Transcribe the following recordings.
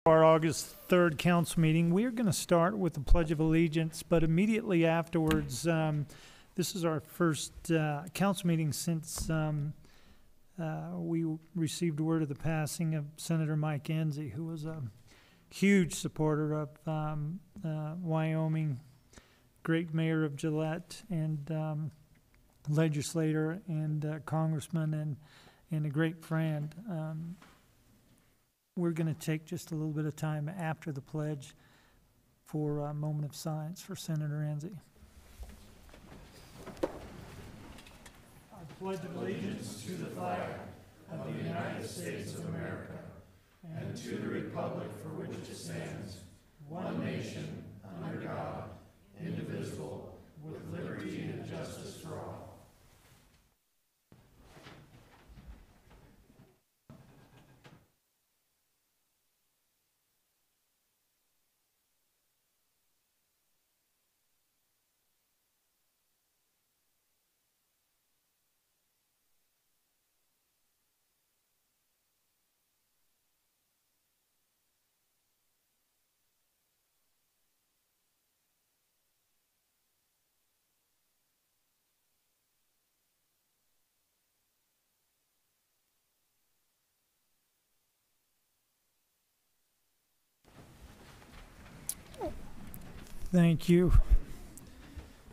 Our August 3rd council meeting. We are going to start with the Pledge of Allegiance, but immediately afterwards, this is our first council meeting since we received word of the passing of Senator Mike Enzi, who was a huge supporter of Wyoming, great mayor of Gillette, and legislator and congressman, and a great friend. We're going to take just a little bit of time after the pledge for a moment of silence for Senator Enzi. I pledge allegiance to the flag of the United States of America and to the republic for which it stands, one nation, under God, indivisible, with liberty and justice for all. Thank you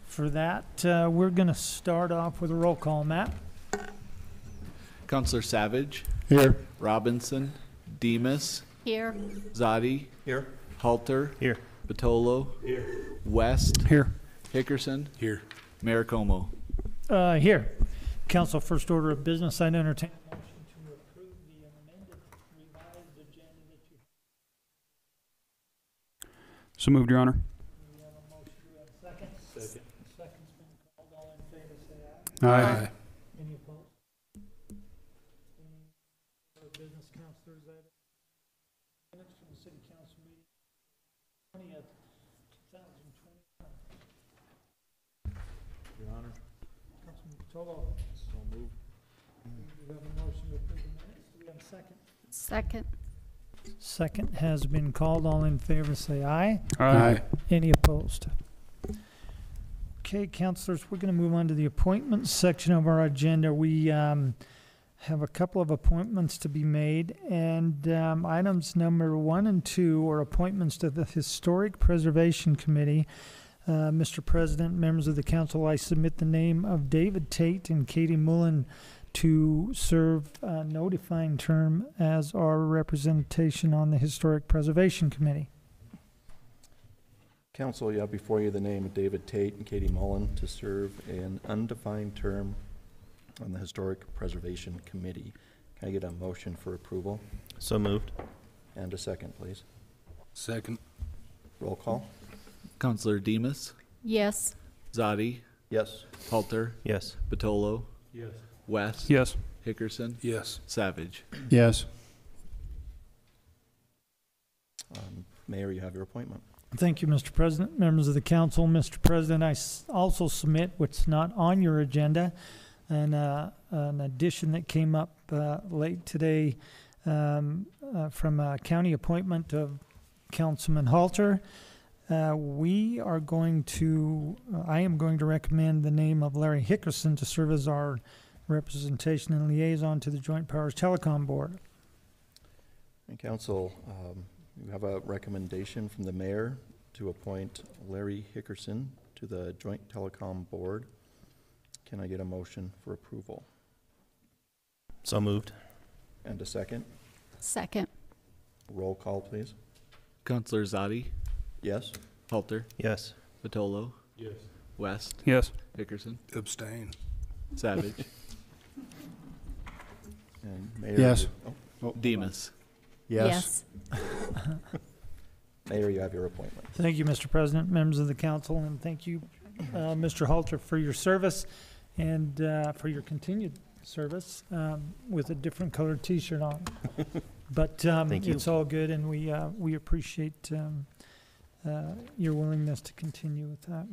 for that. We're going to start off with a roll call. Matt? Councilor Savage. Here. Robinson. Demas. Here. Zadi. Here. Halter. Here. Batolo. Here. West. Here. Hickerson. Here. Mayor Como. Here. Council, first order of business, I'd entertain a motion to approve the amended revised agenda that you have. So moved, Your Honor. We have a motion. Do we have a second? Second. Second's been called. All in favor, say aye. Aye. Any opposed? Any other business, councilors? Minutes from the city council meeting, 20th, 2021. Your Honor. Councilman Tolo. So moved. We have a motion to approve the minutes. Do we have a second? Second. Second has been called. All in favor, say aye. Aye. Any opposed? Okay, councilors, we're going to move on to the appointments section of our agenda. We have a couple of appointments to be made, and items number 1 and 2 are appointments to the Historic Preservation Committee. Mr. President, members of the council, I submit the name of David Tate and Katie Mullen to serve a notifying term as our representation on the Historic Preservation Committee. Council, you have before you the name of David Tate and Katie Mullen to serve an undefined term on the Historic Preservation Committee. Can I get a motion for approval? So moved. And a second, please. Second. Roll call. Councilor Demas. Yes. Zadi. Yes. Halter. Yes. Batolo. Yes. West. Yes. Hickerson. Yes. Savage. Yes. Mayor, you have your appointment. Thank you, Mr. President. Members of the council, Mr. President, I also submit what's not on your agenda, and an addition that came up late today from a county appointment of Councilman Halter. I am going to recommend the name of Larry Hickerson to serve as our representation and liaison to the Joint Powers Telecom Board. And Council, you have a recommendation from the mayor to appoint Larry Hickerson to the Joint Telecom Board. Can I get a motion for approval? So moved. And a second? Second. Roll call, please. Councilor Zadi. Yes. Halter. Yes. Batolo. Yes. West. Yes. Hickerson. Abstain. Savage. And Mayor? Yes. Demas. Yes. Mayor, you have your appointment. Thank you, Mr. President, members of the council, and thank you, Mr. Halter, for your service and for your continued service with a different colored T-shirt on. But Thank you. it's all good, and we appreciate your willingness to continue with that.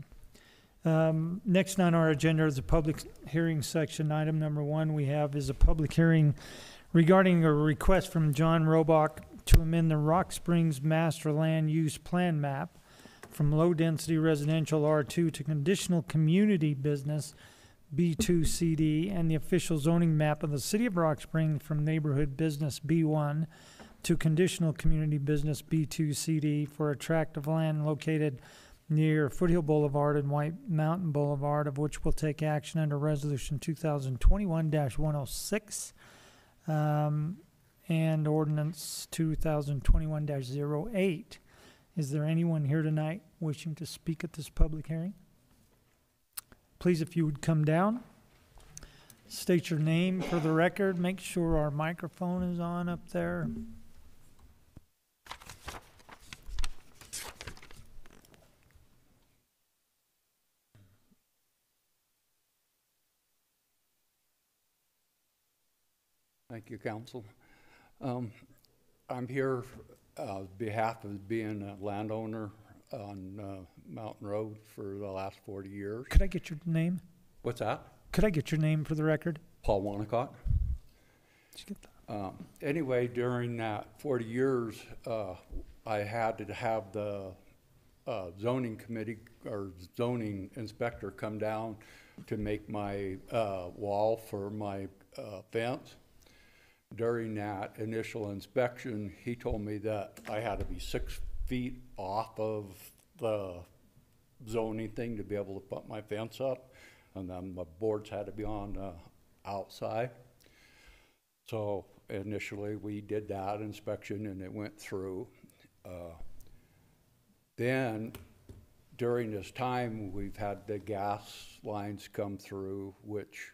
Next on our agenda is the public hearing section. Item number 1 we have is a public hearing regarding a request from John Robach to amend the Rock Springs Master Land Use Plan map from low-density residential R2 to conditional community business B2 CD, and the official zoning map of the City of Rock Springs from neighborhood business B1 to conditional community business B2 CD for a tract of land located near Foothill Boulevard and White Mountain Boulevard, of which will take action under Resolution 2021-106 and Ordinance 2021-08. Is there anyone here tonight wishing to speak at this public hearing? Please, if you would come down, state your name for the record, make sure our microphone is on up there. Thank you, Council. I'm here on behalf of being a landowner on Mountain Road for the last 40 years. Could I get your name? What's that? Could I get your name for the record? Paul Wanacott. Did you get that? Anyway, during that 40 years, I had to have the zoning committee or zoning inspector come down to make my wall for my fence. During that initial inspection, he told me that I had to be 6 feet off of the zoning thing to be able to put my fence up, and then the boards had to be on the outside. So initially we did that inspection and it went through. Then during this time we've had the gas lines come through, which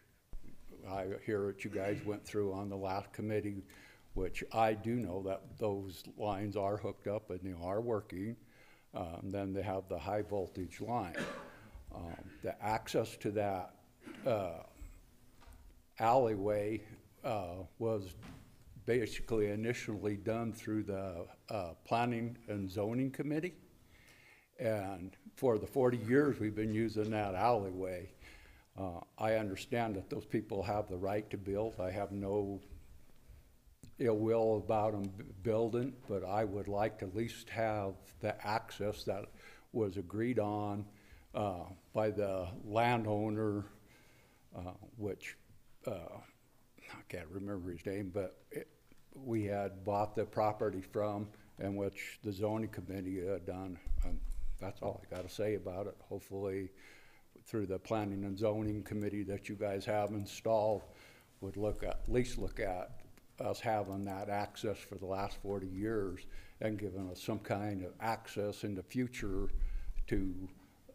I hear that you guys went through on the last committee, which I do know that those lines are hooked up and they are working. Then they have the high voltage line. The access to that alleyway was basically initially done through the Planning and Zoning Committee. And for the 40 years we've been using that alleyway. I understand that those people have the right to build. I have no ill will about them building, but I would like to at least have the access that was agreed on by the landowner, which I can't remember his name, but we had bought the property from, and which the zoning committee had done. That's all I got to say about it. Hopefully through the planning and zoning committee that you guys have installed would at least look at us having that access for the last 40 years and giving us some kind of access in the future to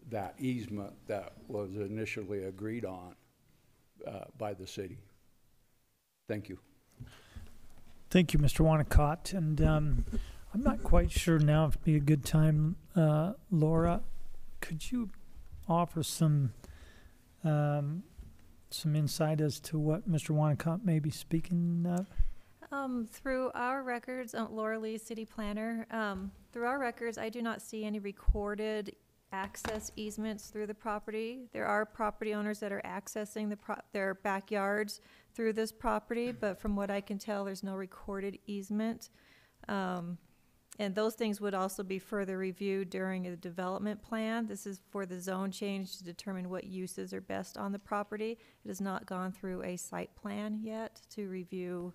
that easement that was initially agreed on by the city. Thank you. Thank you, Mr. Wanacott. And I'm not quite sure now if it'd be a good time, Laura, could you offer some insight as to what Mr. Wanacott may be speaking of? Through our records, Laura Lee, city planner, through our records, I do not see any recorded access easements through the property. There are property owners that are accessing their backyards through this property, but from what I can tell, there's no recorded easement. And those things would also be further reviewed during the development plan. This is for the zone change to determine what uses are best on the property. It has not gone through a site plan yet to review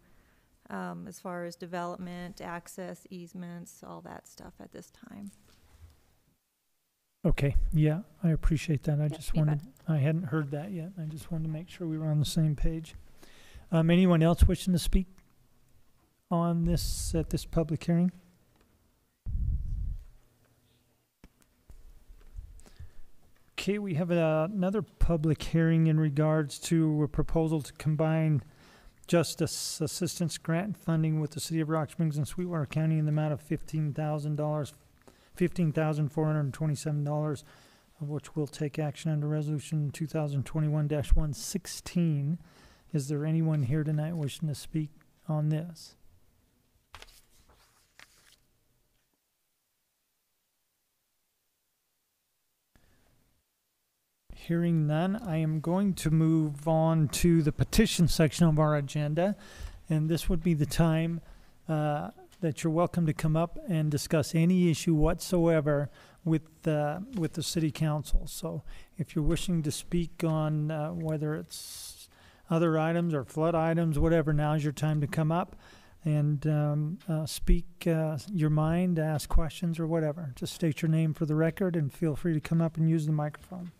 as far as development, access, easements, all that stuff at this time. Okay, yeah, I appreciate that. I Yep, just you wanted, I hadn't heard that yet. I just wanted to make sure we were on the same page. Anyone else wishing to speak on this at this public hearing? Okay, we have another public hearing in regards to a proposal to combine Justice Assistance Grant funding with the City of Rock Springs and Sweetwater County in the amount of $15,427, of which we'll take action under Resolution 2021-116. Is there anyone here tonight wishing to speak on this? Hearing none, I am going to move on to the petition section of our agenda, and this would be the time that you're welcome to come up and discuss any issue whatsoever with the city council. So if you're wishing to speak on whether it's other items or flood items, whatever, now's your time to come up and speak your mind, ask questions or whatever. Just state your name for the record and feel free to come up and use the microphone.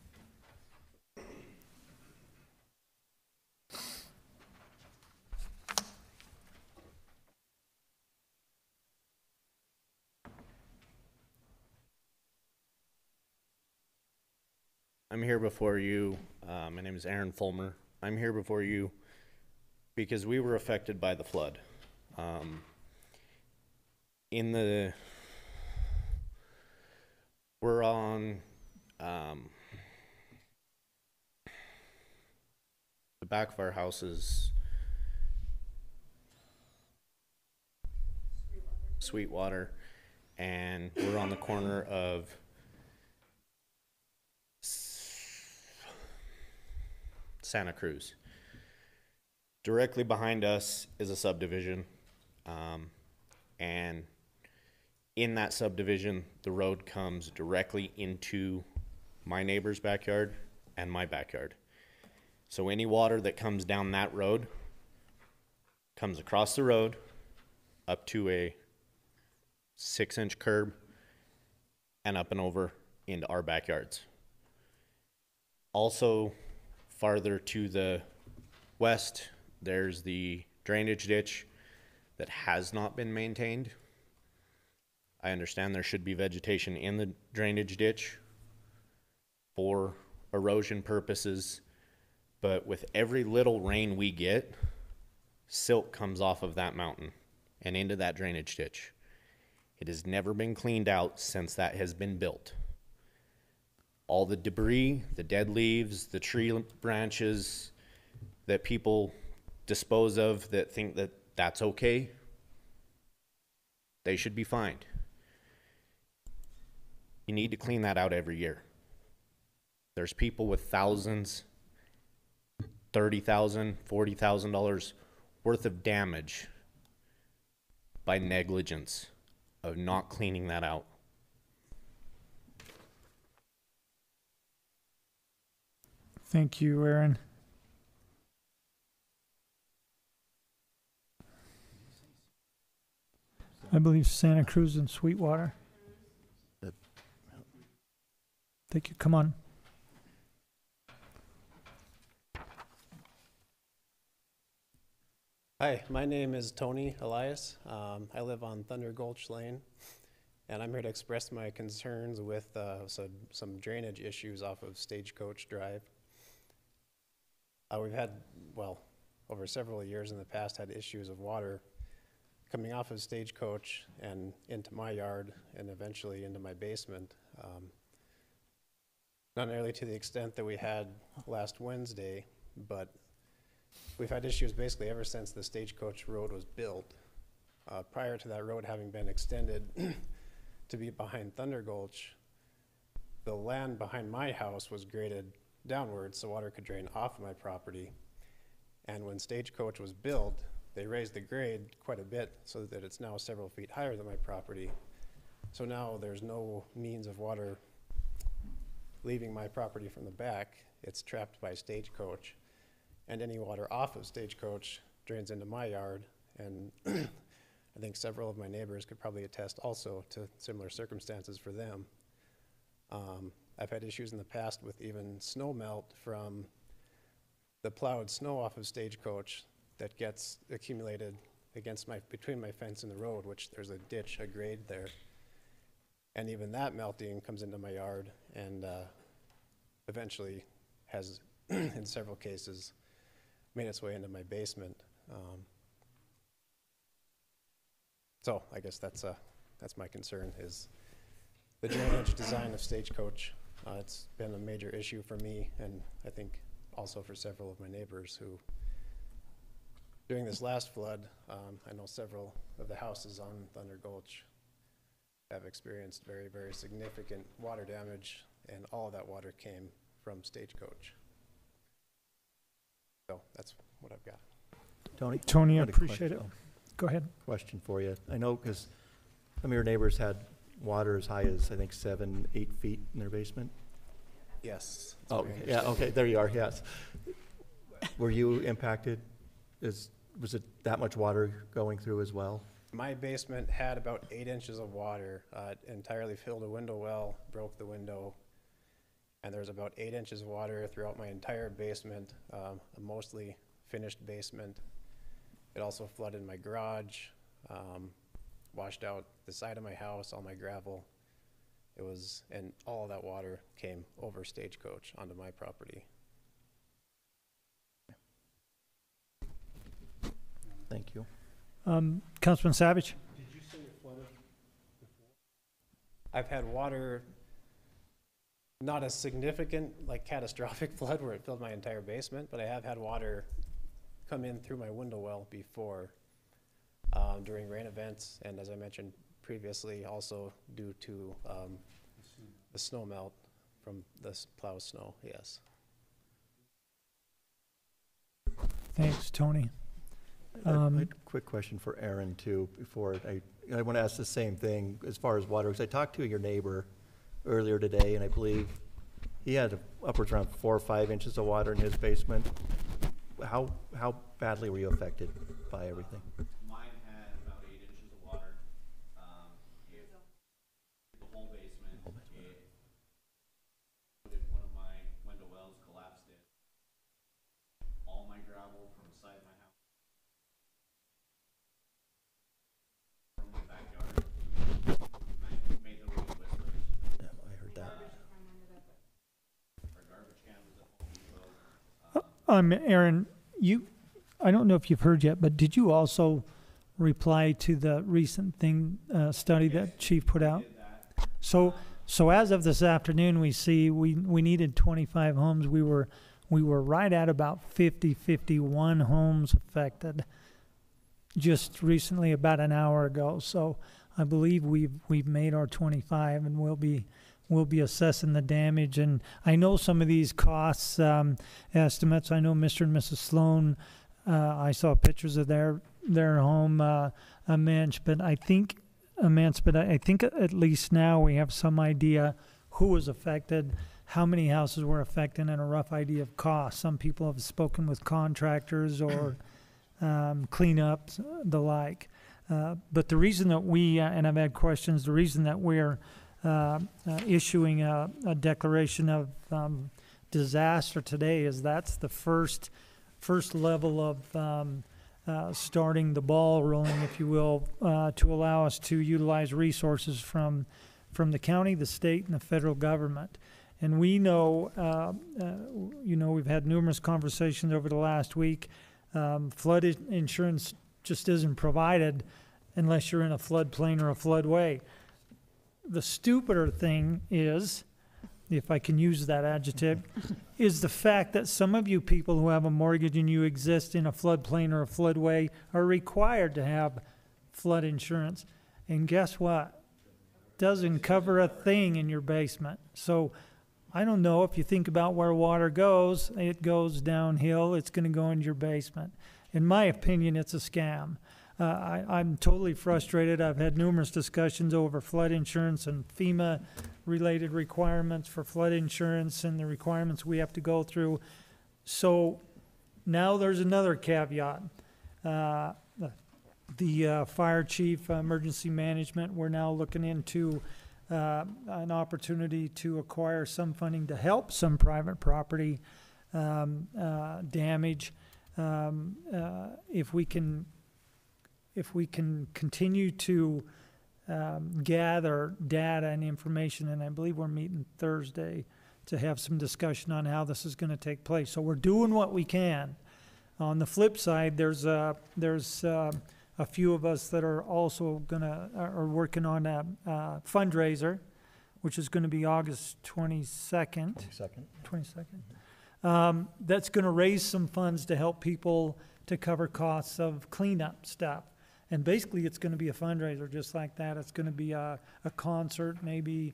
I'm here before you. My name is Erin Fulmer. I'm here before you because we were affected by the flood. We're on the back of our house is Sweetwater, and we're on the corner of Santa Cruz. Directly behind us is a subdivision, and in that subdivision, the road comes directly into my neighbor's backyard and my backyard. So any water that comes down that road comes across the road up to a 6-inch curb and up and over into our backyards. Also, farther to the west, there's the drainage ditch that has not been maintained. I understand there should be vegetation in the drainage ditch for erosion purposes, but with every little rain we get, silt comes off of that mountain and into that drainage ditch. It has never been cleaned out since that has been built. All the debris, the dead leaves, the tree branches that people dispose of that think that that's okay, they should be fined. You need to clean that out every year. There's people with thousands, $30,000, $40,000 worth of damage by negligence of not cleaning that out. Thank you, Erin. I believe Santa Cruz and Sweetwater. Thank you. Come on. Hi, my name is Tony Elias. I live on Thunder Gulch Lane, and I'm here to express my concerns with some drainage issues off of Stagecoach Drive. We've had, well, over several years in the past, had issues of water coming off of Stagecoach and into my yard and eventually into my basement. Not nearly to the extent that we had last Wednesday, but we've had issues basically ever since the Stagecoach Road was built. Prior to that road having been extended to be behind Thunder Gulch, the land behind my house was graded downwards so water could drain off my property. And when Stagecoach was built, they raised the grade quite a bit so that it's now several feet higher than my property. So now there's no means of water leaving my property from the back. It's trapped by Stagecoach. And any water off of Stagecoach drains into my yard. And I think several of my neighbors could probably attest also to similar circumstances for them. I've had issues in the past with even snow melt from the plowed snow off of Stagecoach that gets accumulated between my fence and the road, which there's a ditch, a grade there. And even that melting comes into my yard and eventually has, in several cases, made its way into my basement. So I guess that's my concern, is the drainage design of Stagecoach. It's been a major issue for me, and I think also for several of my neighbors who, during this last flood, I know several of the houses on Thunder Gulch have experienced very, very significant water damage, and all of that water came from Stagecoach. So that's what I've got. Tony? Tony, I Got a appreciate it. question. Go ahead. Question for you. I know because some of your neighbors had water as high as, I think, 7, 8 feet in their basement. Yes. that's Oh, my yeah, understanding. okay, there you are, yes. Were you impacted? Was it that much water going through as well? My basement had about 8 inches of water. It entirely filled a window well, broke the window. And there's about 8 inches of water throughout my entire basement, a mostly finished basement. It also flooded my garage, washed out the side of my house, all my gravel. And all of that water came over Stagecoach onto my property. Thank you. Councilman Savage? I've had water, not a significant, like catastrophic flood where it filled my entire basement, but I have had water come in through my window well before during rain events, and as I mentioned previously, also due to the snow melt from the plow snow, yes. Thanks, Tony. I had a quick question for Erin too, before I want to ask the same thing as far as water, because I talked to your neighbor earlier today, and I believe he had upwards around 4 or 5 inches of water in his basement. How badly were you affected by everything? Mine had about 8 inches of water. The whole basement. One of my window wells collapsed in. All my gravel from the side of my house. From my backyard. Made the road whispers. Yeah, I heard that. Our garbage can was at Home Depot. Aaron, I don't know if you've heard yet, but did you also reply to the recent study that Chief put out? So as of this afternoon, we see we needed 25 homes. We were right at about 51 homes affected just recently, about an hour ago. So I believe we've made our 25, and we'll be assessing the damage. And I know some of these costs estimates. I know Mr. and Mrs. Sloan. I saw pictures of their home, but I think at least now we have some idea who was affected, how many houses were affected, and a rough idea of cost. Some people have spoken with contractors or cleanups, the like. But the reason that and I've had questions, the reason that we're issuing a declaration of disaster today is that's the first level of starting the ball rolling, if you will, to allow us to utilize resources from the county, the state, and the federal government. And we know, we've had numerous conversations over the last week. Flood insurance just isn't provided unless you're in a floodplain or a floodway. The stupider thing is, if I can use that adjective, is the fact that some of you people who have a mortgage and you exist in a floodplain or a floodway are required to have flood insurance. And guess what? Doesn't cover a thing in your basement. So I don't know, if you think about where water goes, it goes downhill. It's going to go into your basement. In my opinion, it's a scam. I'm totally frustrated. I've had numerous discussions over flood insurance and FEMA-related requirements for flood insurance and the requirements we have to go through. So now there's another caveat. The fire chief, emergency management, we're now looking into an opportunity to acquire some funding to help some private property damage. If we can continue to gather data and information, and I believe we're meeting Thursday to have some discussion on how this is going to take place. So we're doing what we can. On the flip side, there's a few of us that are also are working on a fundraiser, which is going to be August 22nd. 22nd. That's going to raise some funds to help people to cover costs of cleanup stuff. And basically, it's going to be a fundraiser just like that. It's going to be a concert, maybe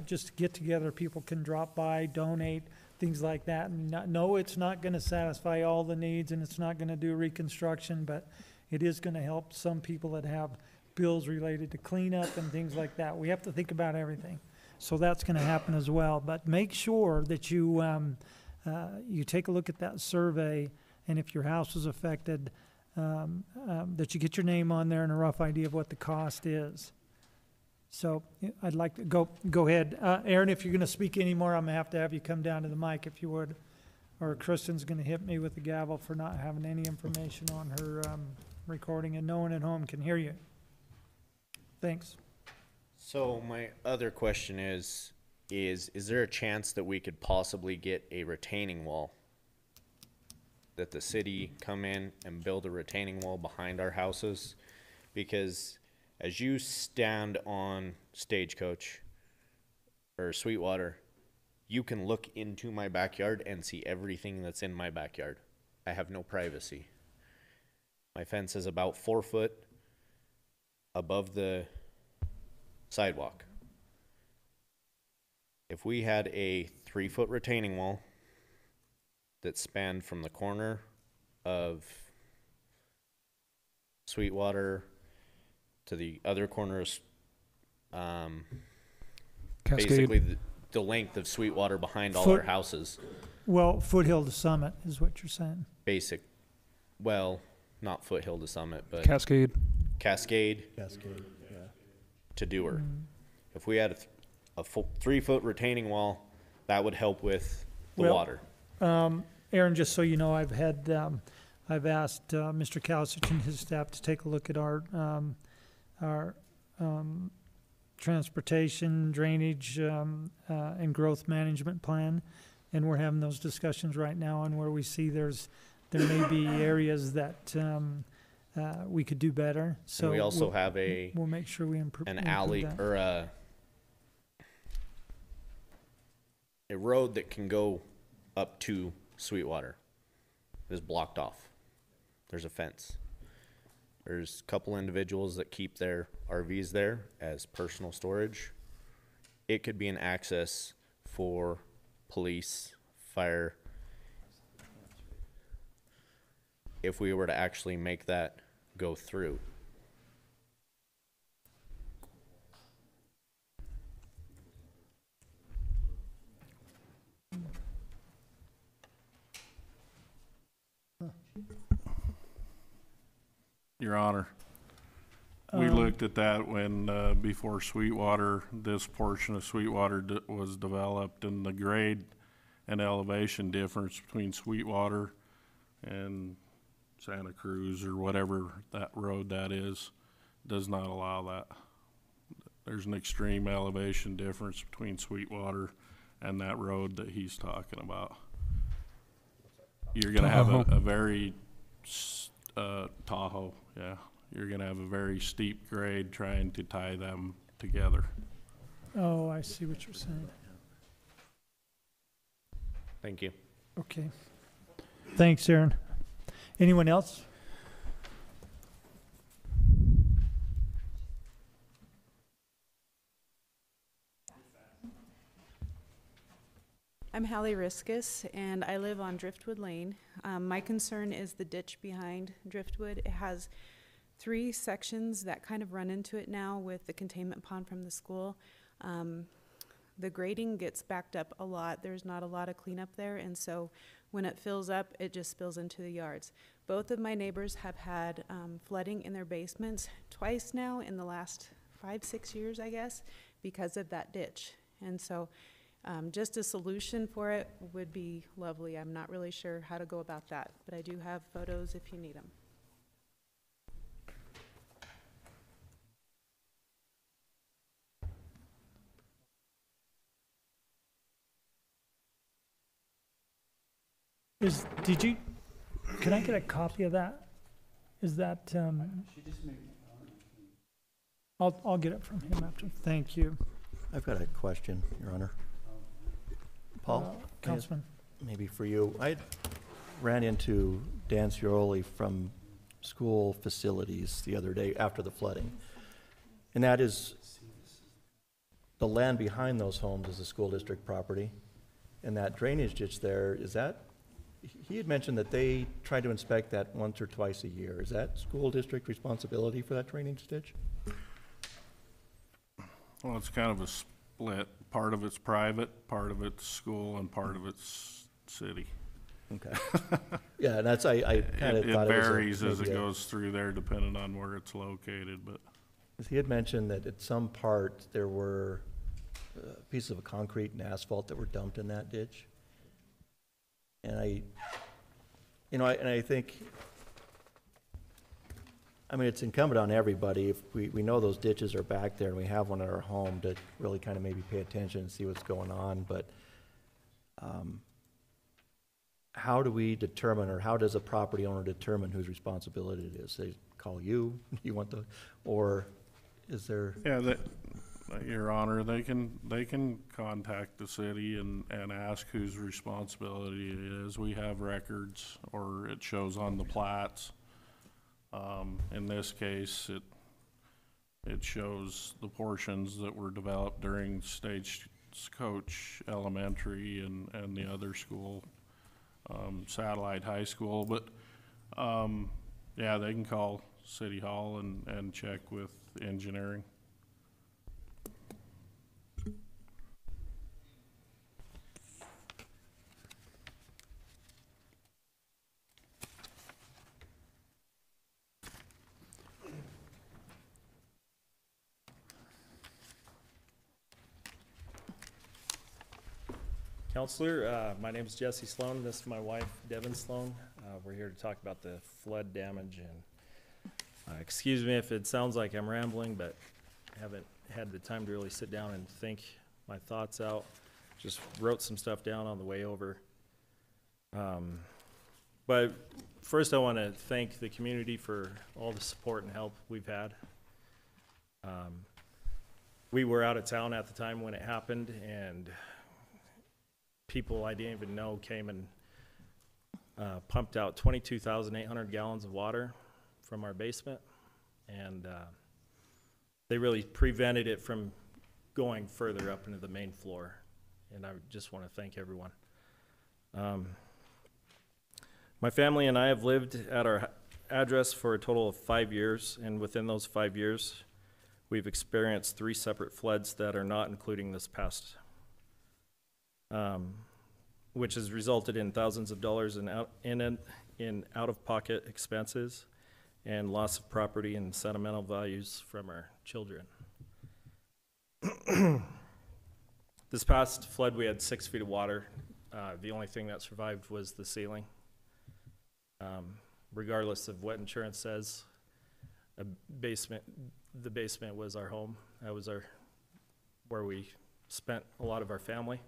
just get together. People can drop by, donate, things like that. And no, it's not going to satisfy all the needs, and it's not going to do reconstruction, but it is gonna help some people that have bills related to cleanup and things like that. We have to think about everything. So that's gonna happen as well. But make sure that you, you take a look at that survey, and if your house was affected, that you get your name on there and a rough idea of what the cost is. So I'd like to go ahead. Erin, if you're gonna speak anymore, I'm gonna have you come down to the mic if you would. Or Kristen's gonna hit me with the gavel for not having any information on her recording, and no one at home can hear you. Thanks. So my other question is there a chance that we could possibly get a retaining wall? That the city come in and build a retaining wall behind our houses? Because as you stand on Stagecoach or Sweetwater, you can look into my backyard and see everything that's in my backyard. I have no privacy. My fence is about 4 foot above the sidewalk. If we had a 3-foot retaining wall that spanned from the corner of Sweetwater to the other corner of, basically the length of Sweetwater behind all our houses. Well, Foothill to Summit is what you're saying. Well, not Foothill to Summit, but Cascade. Cascade, yeah. to Dewar. If we had a 3-foot retaining wall, that would help with the water. Erin, just so you know, I've asked Mr. Kalsich and his staff to take a look at our transportation, drainage, and growth management plan, and we're having those discussions right now on where we see there may be areas that we could do better. So and we also have we'll make sure we improve an alley that. or a road that can go up to Sweetwater is blocked off. There's a fence. There's a couple individuals that keep their RVs there as personal storage. It could be an access for police, fire, if we were to actually make that go through. Your Honor, we looked at that when, before Sweetwater, this portion of Sweetwater was developed, and the grade and elevation difference between Sweetwater and Santa Cruz or whatever that road that is, does not allow that. There's an extreme elevation difference between Sweetwater and that road that he's talking about. You're gonna have a very, Tahoe, yeah. You're gonna have a very steep grade trying to tie them together. Oh, I see what you're saying. Thank you. Okay. Thanks, Erin. Anyone else? I'm Calli Riskus, and I live on Driftwood Lane. My concern is the ditch behind Driftwood. It has 3 sections that kind of run into it now with the containment pond from the school. The grading gets backed up a lot. There's not a lot of cleanup there, and so when it fills up, it just spills into the yards. Both of my neighbors have had flooding in their basements twice now in the last 5-6 years, I guess, because of that ditch. And so just a solution for it would be lovely. I'm not really sure how to go about that, but I do have photos if you need them. Can I get a copy of that? Is that, I'll get it from him after. Thank you. I've got a question, Your Honor. Paul? Councilman. Maybe for you. I ran into Dan Cioroli from school facilities the other day after the flooding. And that is, the land behind those homes is a school district property. And that drainage ditch there, is that he had mentioned that they try to inspect that once or twice a year. Is that school district responsibility for that drainage ditch? Well, it's kind of a split. Part of it's private, part of it's school, and part of it's city. Okay. Yeah, and that's, I kind of It thought it was. varies as it maybe goes through there depending on where it's located, but he had mentioned that at some part there were pieces of concrete and asphalt that were dumped in that ditch. And I think, I mean, it's incumbent on everybody, if we know those ditches are back there and we have one at our home, to really kind of maybe pay attention and see what's going on, but how do we determine, or how does a property owner determine whose responsibility it is? They call you, you want the, or is there? yeah, Your Honor, they can contact the city and ask whose responsibility it is. We have records, or it shows on the plats. In this case, it shows the portions that were developed during Stagecoach Elementary and the other school, Satellite High School. But yeah, they can call City Hall and check with engineering. Counselor, my name is Jesse Sloan. This is my wife, Devin Sloan. We're here to talk about the flood damage, and excuse me if it sounds like I'm rambling, but I haven't had the time to really sit down and think my thoughts out. Just wrote some stuff down on the way over. But first I want to thank the community for all the support and help we've had. We were out of town at the time when it happened, and people I didn't even know came and pumped out 22,800 gallons of water from our basement, and they really prevented it from going further up into the main floor, and I just want to thank everyone. My family and I have lived at our address for a total of 5 years, and within those 5 years we've experienced 3 separate floods that are not including this past, which has resulted in thousands of dollars in out-of-pocket expenses and loss of property and sentimental values from our children. This past flood, we had 6 feet of water. The only thing that survived was the ceiling. Regardless of what insurance says, the basement was our home. That was where we spent a lot of our family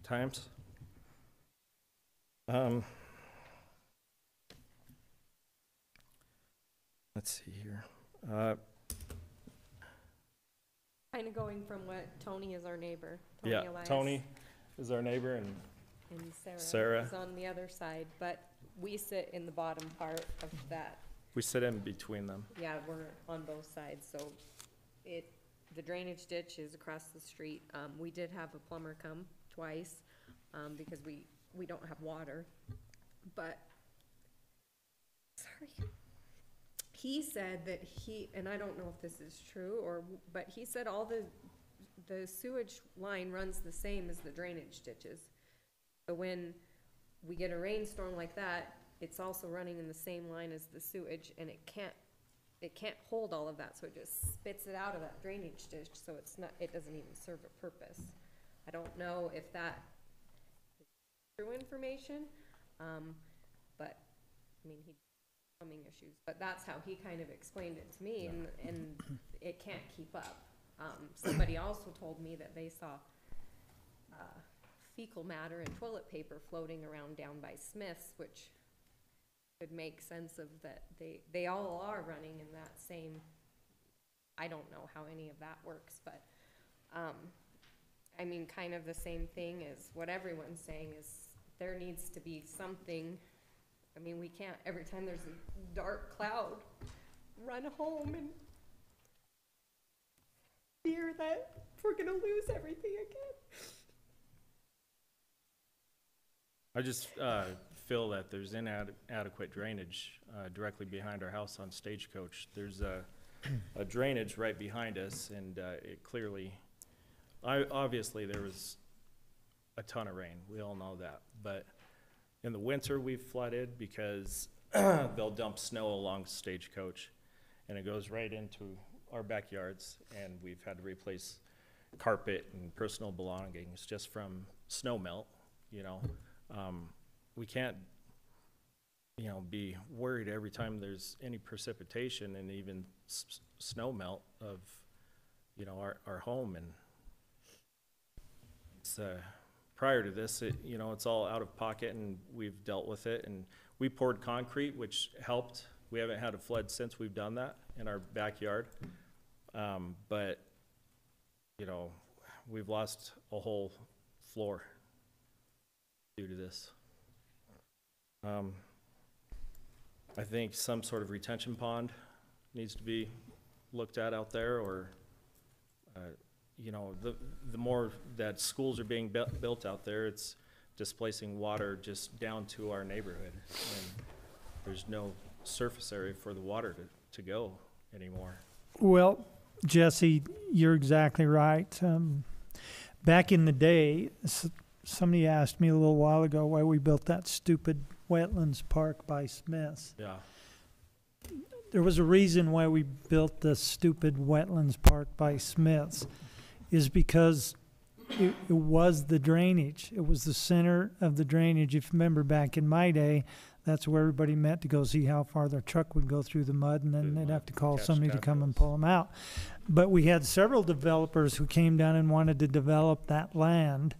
times. Let's see here. Kind of going from what Tony is our neighbor. Yeah, Elias, Tony is our neighbor, and Sarah is on the other side, but we sit in the bottom part of that. We sit in between them. Yeah, we're on both sides, so the drainage ditch is across the street. We did have a plumber come twice, because we don't have water, but, sorry. He said that and I don't know if this is true, but he said all the sewage line runs the same as the drainage ditches. So when we get a rainstorm like that, it's also running in the same line as the sewage, and it can't hold all of that, so it just spits it out of that drainage ditch, so it doesn't even serve a purpose. I don't know if that is true information, but I mean, he plumbing issues, but that's how he kind of explained it to me, and it can't keep up. Somebody also told me that they saw fecal matter and toilet paper floating around down by Smith's, which could make sense of that. They all are running in that same, I don't know how any of that works, but I mean, kind of the same thing as what everyone's saying is there needs to be something. I mean, we can't, every time there's a dark cloud, run home and fear that we're gonna lose everything again. I just feel that there's inadequate drainage directly behind our house on Stagecoach. There's a drainage right behind us, and it clearly, obviously there was a ton of rain. We all know that. But in the winter, we've flooded because they'll dump snow along Stagecoach, and it goes right into our backyards, and we've had to replace carpet and personal belongings just from snow melt, you know. We can't, you know, be worried every time there's any precipitation and even snow melt of, you know, our home. And it's, prior to this, you know, it's all out of pocket, and we've dealt with it. And we poured concrete, which helped. We haven't had a flood since we've done that in our backyard. But, you know, we've lost a whole floor due to this. I think some sort of retention pond needs to be looked at out there, or, you know, the more that schools are being built out there, it's displacing water just down to our neighborhood. And there's no surface area for the water to go anymore. Well, Jesse, you're exactly right. Back in the day, somebody asked me a little while ago why we built that stupid wetlands park by Smith's. Yeah. There was a reason why we built the stupid wetlands park by Smith's, is because it was the drainage. It was the center of the drainage. If you remember back in my day, that's where everybody met to go see how far their truck would go through the mud, and then they'd have to call somebody to come and pull them out. But we had several developers who came down and wanted to develop that land,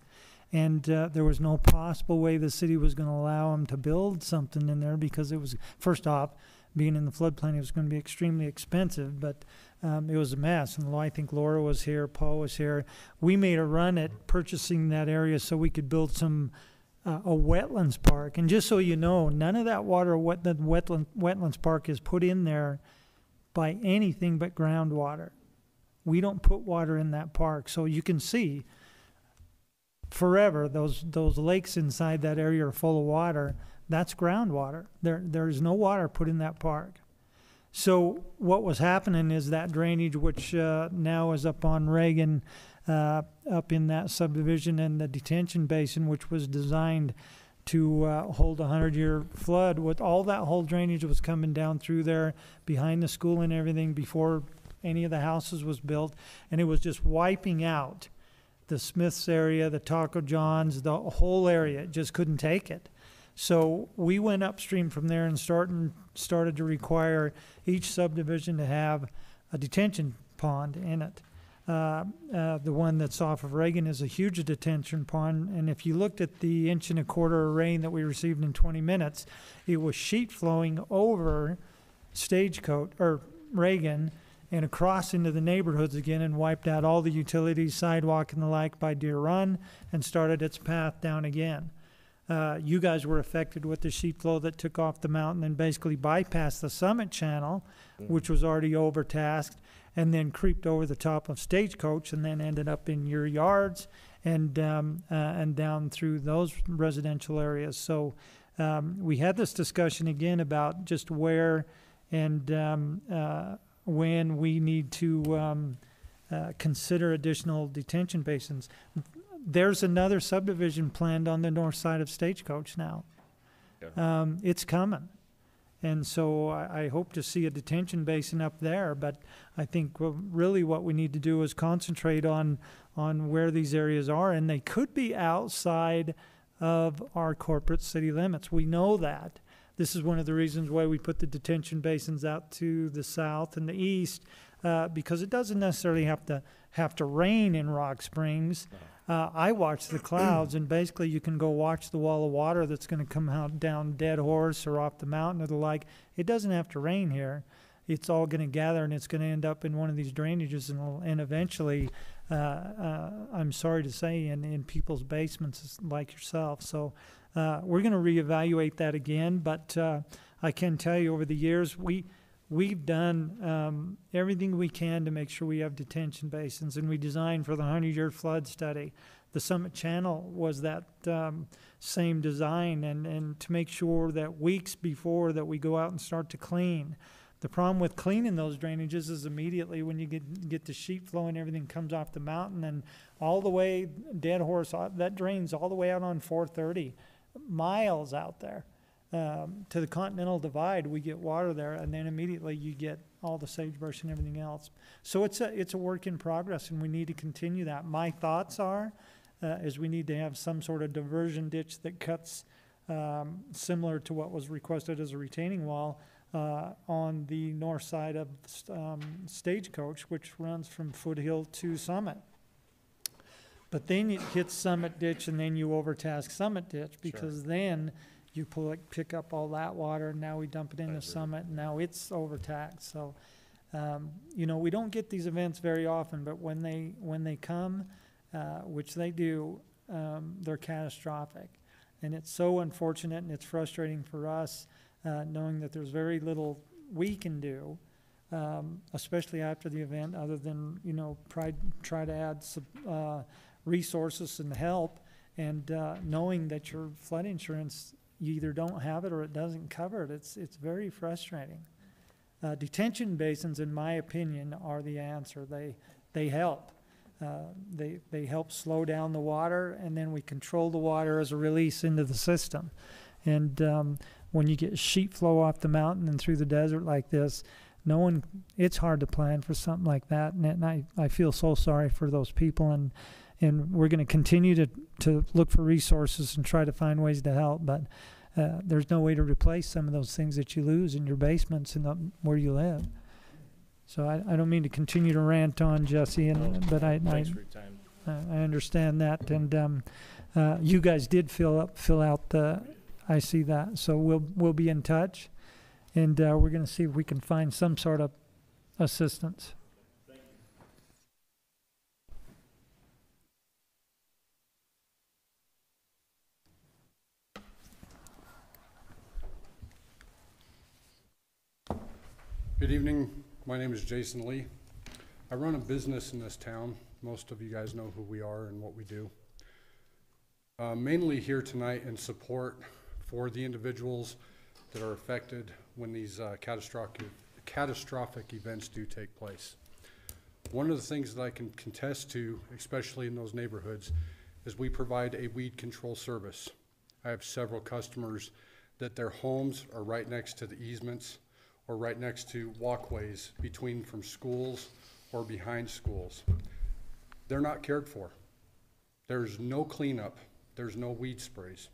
and there was no possible way the city was going to allow them to build something in there, because it was, first off, being in the floodplain, it was going to be extremely expensive, but it was a mess. And I think Laura was here, Paul was here. We made a run at purchasing that area so we could build some a wetlands park. And just so you know, none of that water, the wetlands park is put in there by anything but groundwater. We don't put water in that park. So you can see forever those lakes inside that area are full of water. That's groundwater. There's no water put in that park. So what was happening is that drainage, which now is up on Reagan, up in that subdivision, and the detention basin, which was designed to hold a 100-year flood, with all that whole drainage was coming down through there behind the school and everything before any of the houses was built, and it was just wiping out the Smiths area, the Taco John's, the whole area. It just couldn't take it. So we went upstream from there and started to require each subdivision to have a detention pond in it. The one that's off of Reagan is a huge detention pond, and if you looked at the 1.25 inches of rain that we received in 20 minutes, it was sheet flowing over Stagecoach or Reagan and across into the neighborhoods again, and wiped out all the utilities, sidewalk and the like by Deer Run, and started its path down again. You guys were affected with the sheet flow that took off the mountain and basically bypassed the summit channel, which was already overtasked, and then creeped over the top of Stagecoach, and then ended up in your yards and down through those residential areas. So we had this discussion again about just where and when we need to consider additional detention basins. There's another subdivision planned on the north side of Stagecoach now. Yeah. It's coming. And so I hope to see a detention basin up there, but I think really what we need to do is concentrate on where these areas are, and they could be outside of our corporate city limits. We know that. This is one of the reasons why we put the detention basins out to the south and the east, because it doesn't necessarily have to rain in Rock Springs. I watch the clouds, and basically you can go watch the wall of water that's going to come out down Dead Horse or off the mountain or the like. It doesn't have to rain here. It's all going to gather, and it's going to end up in one of these drainages, and eventually, I'm sorry to say, in people's basements like yourself. So we're going to reevaluate that again, but I can tell you over the years, we've done everything we can to make sure we have detention basins, and we designed for the 100-year flood study. The Summit Channel was that same design, and to make sure that weeks before that we go out and start to clean. The problem with cleaning those drainages is immediately when you get the sheet flow and everything comes off the mountain and all the way, Dead Horse, that drains all the way out on 430, miles out there. To the Continental Divide, we get water there, and then immediately you get all the sagebrush and everything else. So it's a work in progress, and we need to continue that. My thoughts are, is we need to have some sort of diversion ditch that cuts similar to what was requested as a retaining wall on the north side of Stagecoach, which runs from Foothill to Summit. But then it hits Summit Ditch, and then you overtask Summit Ditch, because then you pick up all that water, and now we dump it into Summit, and now it's overtaxed. So, you know, we don't get these events very often, but when they come, which they do, they're catastrophic. And it's so unfortunate, and it's frustrating for us, knowing that there's very little we can do, especially after the event, other than, you know, try to add some resources and help, and knowing that your flood insurance, you either don't have it or it doesn't cover it. It's very frustrating. Detention basins, in my opinion, are the answer. They help. They help slow down the water, and then we control the water as a release into the system. And when you get sheet flow off the mountain and through the desert like this, it's hard to plan for something like that. And I feel so sorry for those people, and we're going to continue to look for resources and try to find ways to help. But there's no way to replace some of those things that you lose in your basements and where you live. So I don't mean to continue to rant on, Jesse, but Thanks for your time. I understand that, and you guys did fill out the. I see that, so we'll be in touch, and we're going to see if we can find some sort of assistance. Good evening. My name is Jason Lee. I run a business in this town. Most of you guys know who we are and what we do. Mainly here tonight in support for the individuals that are affected when these catastrophic events do take place. One of the things that I can contest to, especially in those neighborhoods, is we provide a weed control service. I have several customers that their homes are right next to the easements or right next to walkways between from schools or behind schools. They're not cared for. There's no cleanup. There's no weed sprays.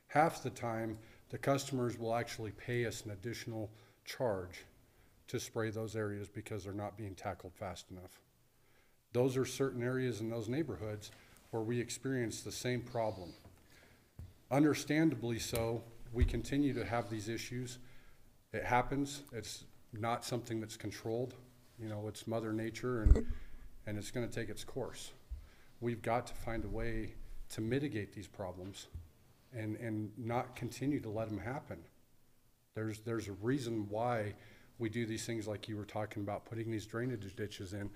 Half the time, the customers will actually pay us an additional charge to spray those areas because they're not being tackled fast enough. Those are certain areas in those neighborhoods where we experience the same problem. Understandably so, we continue to have these issues. It happens. It's not something that's controlled. You know, it's Mother Nature, and it's going to take its course. We've got to find a way to mitigate these problems and not continue to let them happen. There's a reason why we do these things like you were talking about, putting these drainage ditches in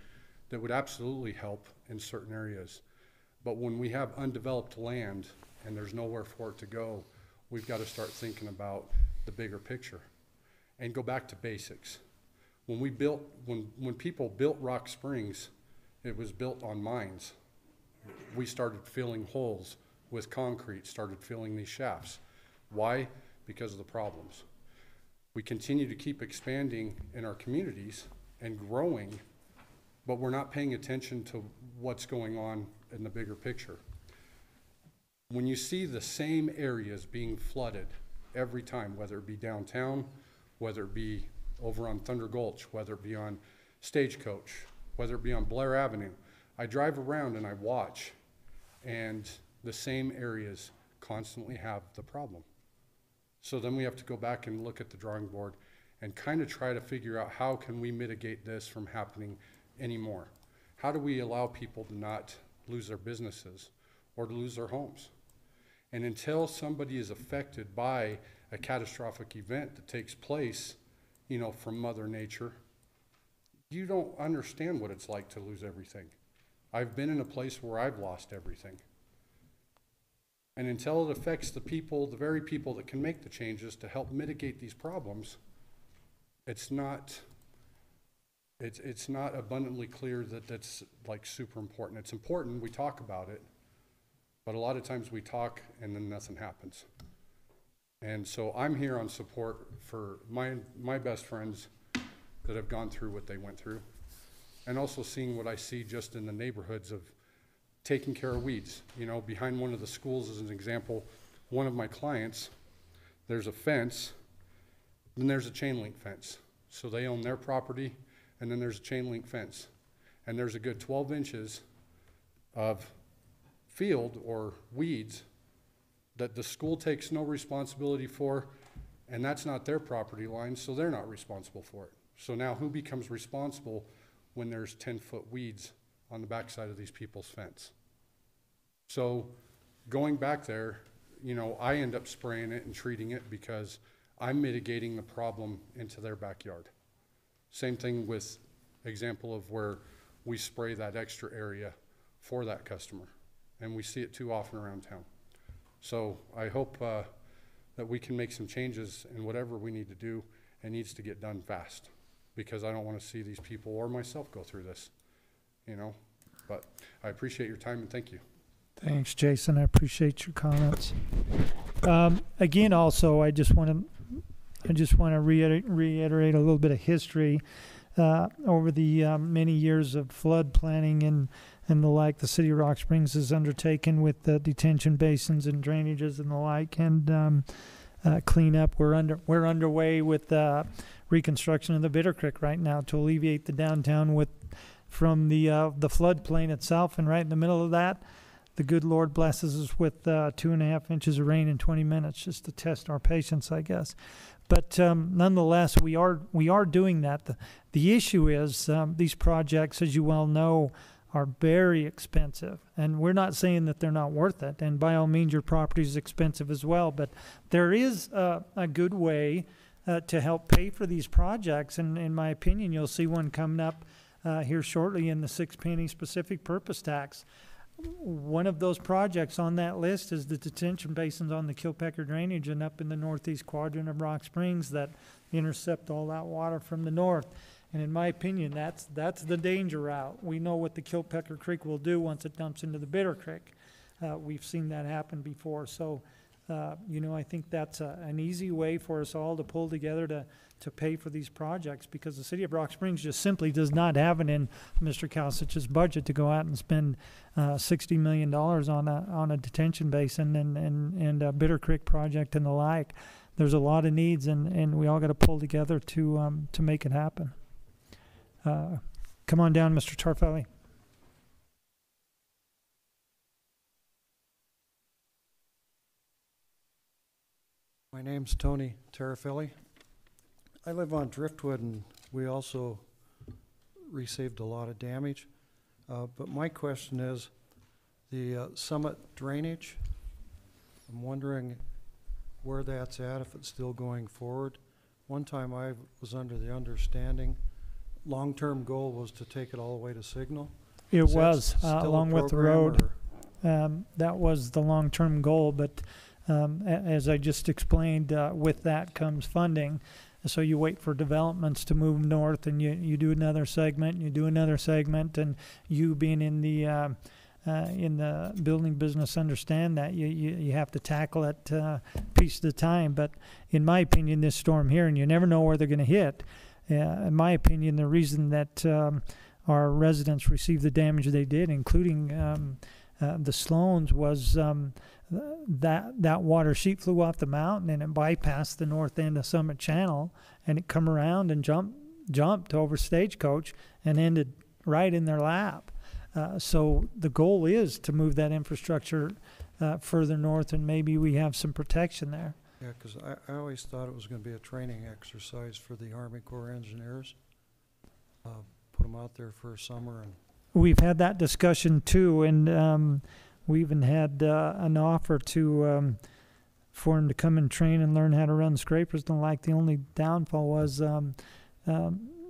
that would absolutely help in certain areas. But when we have undeveloped land and there's nowhere for it to go, we've got to start thinking about the bigger picture and go back to basics. When people built Rock Springs, it was built on mines. We started filling holes with concrete, started filling these shafts. Why? Because of the problems. We continue to keep expanding in our communities and growing, but we're not paying attention to what's going on in the bigger picture. When you see the same areas being flooded every time, whether it be downtown, whether it be over on Thunder Gulch, whether it be on Stagecoach, whether it be on Blair Avenue, I drive around and I watch, and the same areas constantly have the problem. So then we have to go back and look at the drawing board and kind of try to figure out how can we mitigate this from happening anymore. How do we allow people to not lose their businesses or to lose their homes? And until somebody is affected by a catastrophic event that takes place you know, from Mother Nature, you don't understand what it's like to lose everything. I've been in a place where I've lost everything. And until it affects the people, the very people that can make the changes to help mitigate these problems, it's not abundantly clear that that's like super important. It's important, we talk about it, but a lot of times we talk and then nothing happens. And so I'm here on support for my best friends that have gone through what they went through, and also seeing what I see just in the neighborhoods of taking care of weeds. You know, behind one of the schools, as an example, one of my clients, there's a fence, then there's a chain link fence. So they own their property, and then there's a chain link fence. And there's a good 12 inches of field or weeds that the school takes no responsibility for, and that's not their property line, so they're not responsible for it. So now who becomes responsible when there's 10-foot weeds on the backside of these people's fence? So going back there, you know, I end up spraying it and treating it because I'm mitigating the problem into their backyard. Same thing with example of where we spray that extra area for that customer, and we see it too often around town. So I hope that we can make some changes in whatever we need to do, and needs to get done fast, because I don't want to see these people or myself go through this, you know. But I appreciate your time, and thank you. Thanks, Jason. I appreciate your comments. Again, also, I just want to reiterate a little bit of history. Over the many years of flood planning and the like, the city of Rock Springs has undertaken with the detention basins and drainages and the like, and cleanup. We're underway with reconstruction of the Bitter Creek right now to alleviate the downtown from the floodplain itself. And right in the middle of that, the good Lord blesses us with 2.5 inches of rain in 20 minutes, just to test our patience, I guess. But nonetheless, we are doing that. The issue is these projects, as you well know, are very expensive. And we're not saying that they're not worth it. And by all means, your property is expensive as well. But there is a good way to help pay for these projects. And in my opinion, you'll see one coming up here shortly in the 6-penny specific purpose tax. One of those projects on that list is the detention basins on the Kilpecker Drainage and up in the northeast quadrant of Rock Springs that intercept all that water from the north. And in my opinion, that's the danger route. We know what the Kilpecker Creek will do once it dumps into the Bitter Creek. We've seen that happen before. So, you know, I think that's an easy way for us all to pull together to pay for these projects, because the city of Rock Springs just simply does not have it in Mr. Kalsich's budget to go out and spend $60 million on a detention basin and a Bitter Creek project and the like. There's a lot of needs, and we all got to pull together to make it happen. Come on down, Mr. Taraphilli. My name's Tony Taraphilli. I live on Driftwood, and we also received a lot of damage. But my question is, the Summit Drainage, I'm wondering where that's at, if it's still going forward. One time I was under the understanding long-term goal was to take it all the way to Signal. It was, along with the road. That was the long-term goal, but as I just explained, with that comes funding. So you wait for developments to move north, and you do another segment, and you being in the building business understand that you have to tackle it piece at a time. But in my opinion, this storm here, and you never know where they're going to hit. In my opinion, the reason that our residents received the damage they did, including the Sloans, was that water sheet flew off the mountain and it bypassed the north end of Summit Channel, and it come around and jumped over Stagecoach and ended right in their lap. So the goal is to move that infrastructure further north, and maybe we have some protection there. Yeah, because I always thought it was going to be a training exercise for the Army Corps engineers. Put them out there for a summer. And we've had that discussion too, and we even had an offer to for him to come and train and learn how to run scrapers. Don't like the only downfall was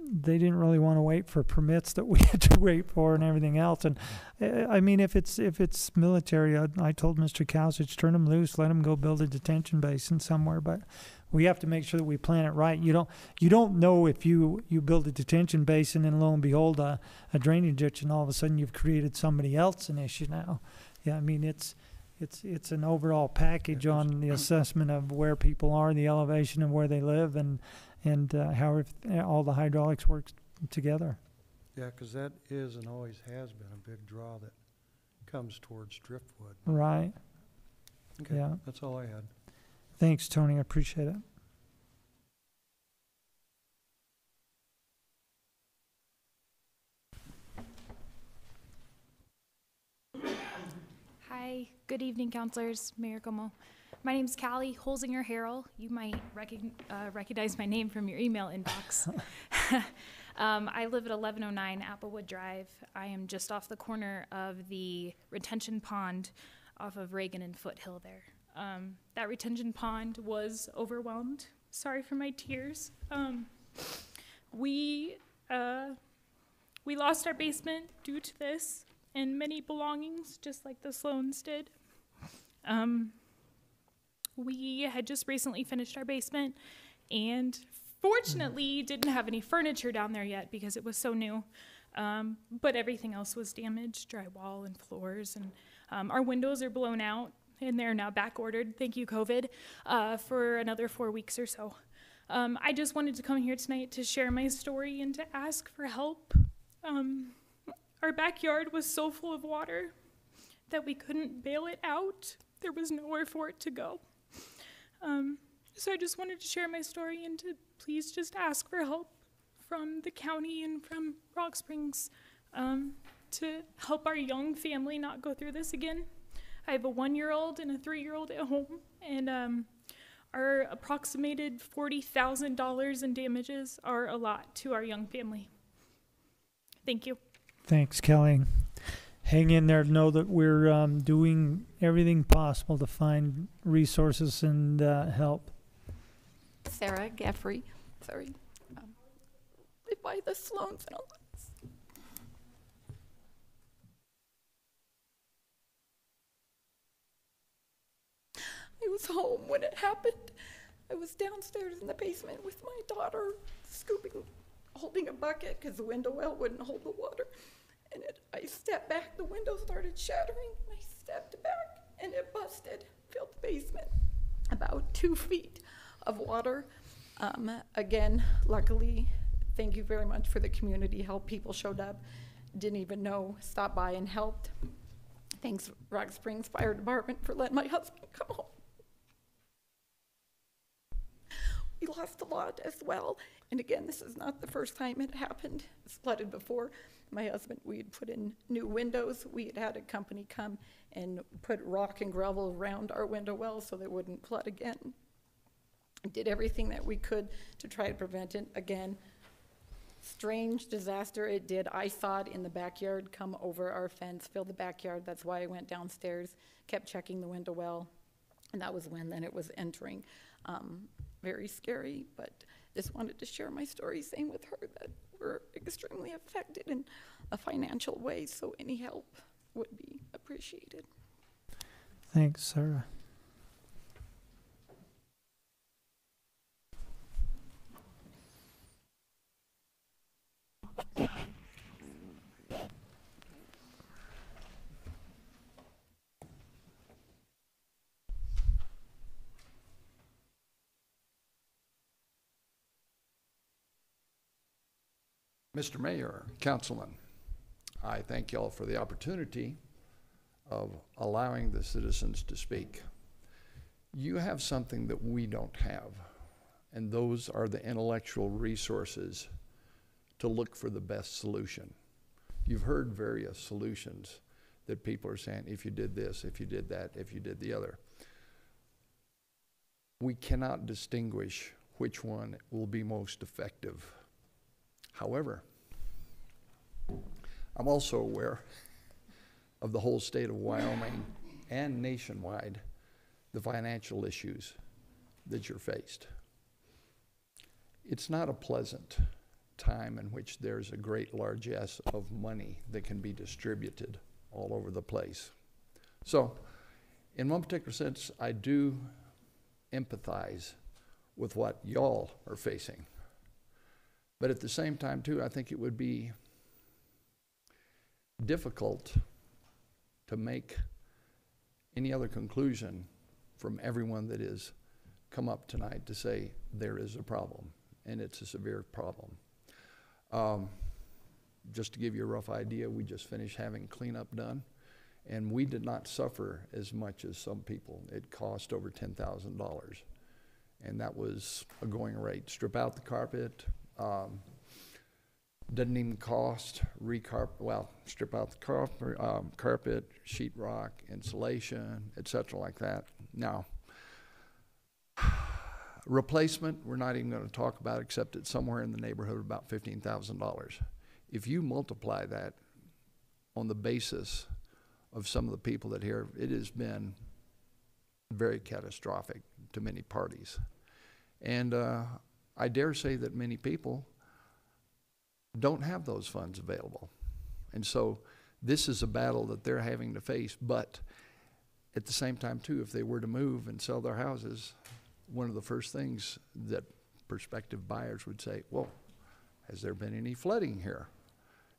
they didn't really want to wait for permits that we had to wait for and everything else. And I mean, if it's military, I told Mr. Kousich, turn him loose, let him go build a detention basin somewhere. But we have to make sure that we plan it right. You don't know if you build a detention basin and lo and behold a drainage ditch, and all of a sudden you've created somebody else an issue now. Yeah, I mean it's an overall package on the assessment of where people are, the elevation of where they live, and how all the hydraulics work together. Yeah, because that is and always has been a big draw that comes towards Driftwood. Right. Okay, Yeah. that's all I had. Thanks, Tony. I appreciate it. Hi, good evening, councilors, Mayor Como. My name is Calli Holzinger Harrell. You might recognize my name from your email inbox. I live at 1109 Applewood Drive. I am just off the corner of the retention pond off of Reagan and Foothill there. That retention pond was overwhelmed. Sorry for my tears. We lost our basement due to this and many belongings, just like the Sloans did. We had just recently finished our basement and fortunately didn't have any furniture down there yet because it was so new. But everything else was damaged, drywall and floors, and our windows are blown out and they're now back ordered, thank you COVID, for another 4 weeks or so. I just wanted to come here tonight to share my story and to ask for help. Our backyard was so full of water that we couldn't bail it out. There was nowhere for it to go. So I just wanted to share my story and to please just ask for help from the county and from Rock Springs to help our young family not go through this again. I have a 1-year-old and a 3-year-old at home, and our approximated $40,000 in damages are a lot to our young family. Thank you. Thanks, Kelly. Hang in there. Know that we're doing everything possible to find resources and help. Sarah Gaffrey, sorry. Live by the Sloans and all this. I was home when it happened. I was downstairs in the basement with my daughter, holding a bucket because the window well wouldn't hold the water. And I stepped back, the window started shattering, and I stepped back, and it busted, filled the basement. About 2 feet of water. Again, luckily, thank you very much for the community help. People showed up, didn't even know, stopped by and helped. Thanks, Rock Springs Fire Department, for letting my husband come home. We lost a lot as well. And again, this is not the first time it happened. It's flooded before. My husband, we had put in new windows. We had a company come and put rock and gravel around our window wells so they wouldn't flood again. Did everything that we could to try to prevent it. Again, strange disaster it did. I saw it in the backyard come over our fence, fill the backyard. That's why I went downstairs, kept checking the window well, and that was when then it was entering. Very scary, but just wanted to share my story, same with her, that we're extremely affected in a financial way, so any help would be appreciated. Thanks, Sarah. Mr. Mayor, Councilman, I thank y'all for the opportunity of allowing the citizens to speak. You have something that we don't have, and those are the intellectual resources to look for the best solution. You've heard various solutions that people are saying, if you did this, if you did that, if you did the other. We cannot distinguish which one will be most effective. However, I'm also aware of the whole state of Wyoming and nationwide the financial issues that you're faced. It's not a pleasant time in which there's a great largesse of money that can be distributed all over the place. So, in one particular sense, I do empathize with what y'all are facing. But at the same time, too, I think it would be difficult to make any other conclusion from everyone that has come up tonight to say there is a problem, and it's a severe problem. Just to give you a rough idea, we just finished having cleanup done, and we did not suffer as much as some people. It cost over $10,000, and that was a going rate. Strip out the carpet, doesn't even cost strip out the carpet, sheetrock, insulation, etc. like that. Now, replacement, we're not even going to talk about, except it's somewhere in the neighborhood of about $15,000. If you multiply that on the basis of some of the people that here, it has been very catastrophic to many parties. And I dare say that many people don't have those funds available. And so this is a battle that they're having to face. But at the same time, too, if they were to move and sell their houses, one of the first things that prospective buyers would say, well, has there been any flooding here?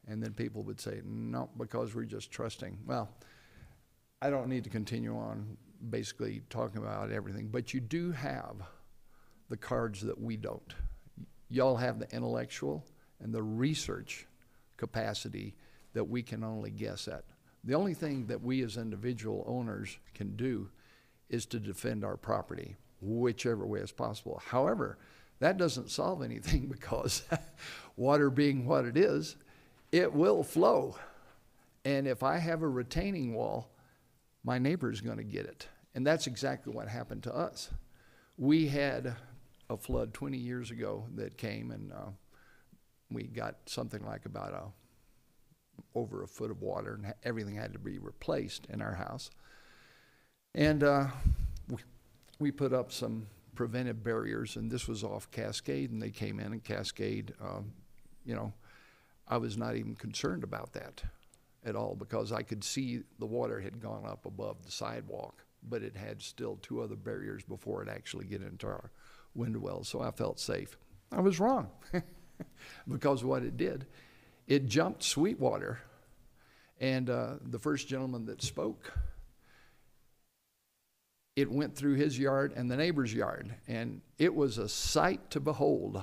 And then people would say, no, because we're just trusting. Well, I don't need to continue on basically talking about everything, but you do have the cards that we don't. Y'all have the intellectual and the research capacity that we can only guess at. The only thing that we as individual owners can do is to defend our property, whichever way is possible. However, that doesn't solve anything, because water being what it is, it will flow. And if I have a retaining wall, my neighbor is going to get it. And that's exactly what happened to us. We had a flood 20 years ago that came, and we got something like about over a foot of water, and everything had to be replaced in our house. And we put up some preventive barriers, and this was off Cascade, and they came in, and Cascade, I was not even concerned about that at all, because I could see the water had gone up above the sidewalk, but it had still 2 other barriers before it actually get into our window wells, so I felt safe. I was wrong. Because what it did, it jumped Sweetwater, and the first gentleman that spoke, it went through his yard and the neighbor's yard, and it was a sight to behold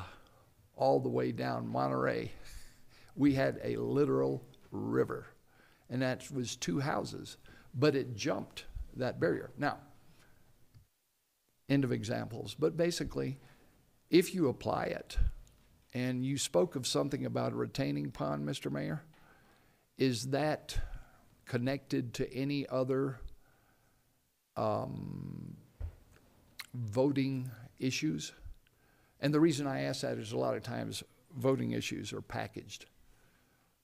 all the way down Monterey. We had a literal river, and that was 2 houses, but it jumped that barrier. Now, end of examples, but basically, if you apply it, and you spoke of something about a retaining pond, Mr. Mayor, is that connected to any other voting issues? And the reason I ask that is a lot of times voting issues are packaged.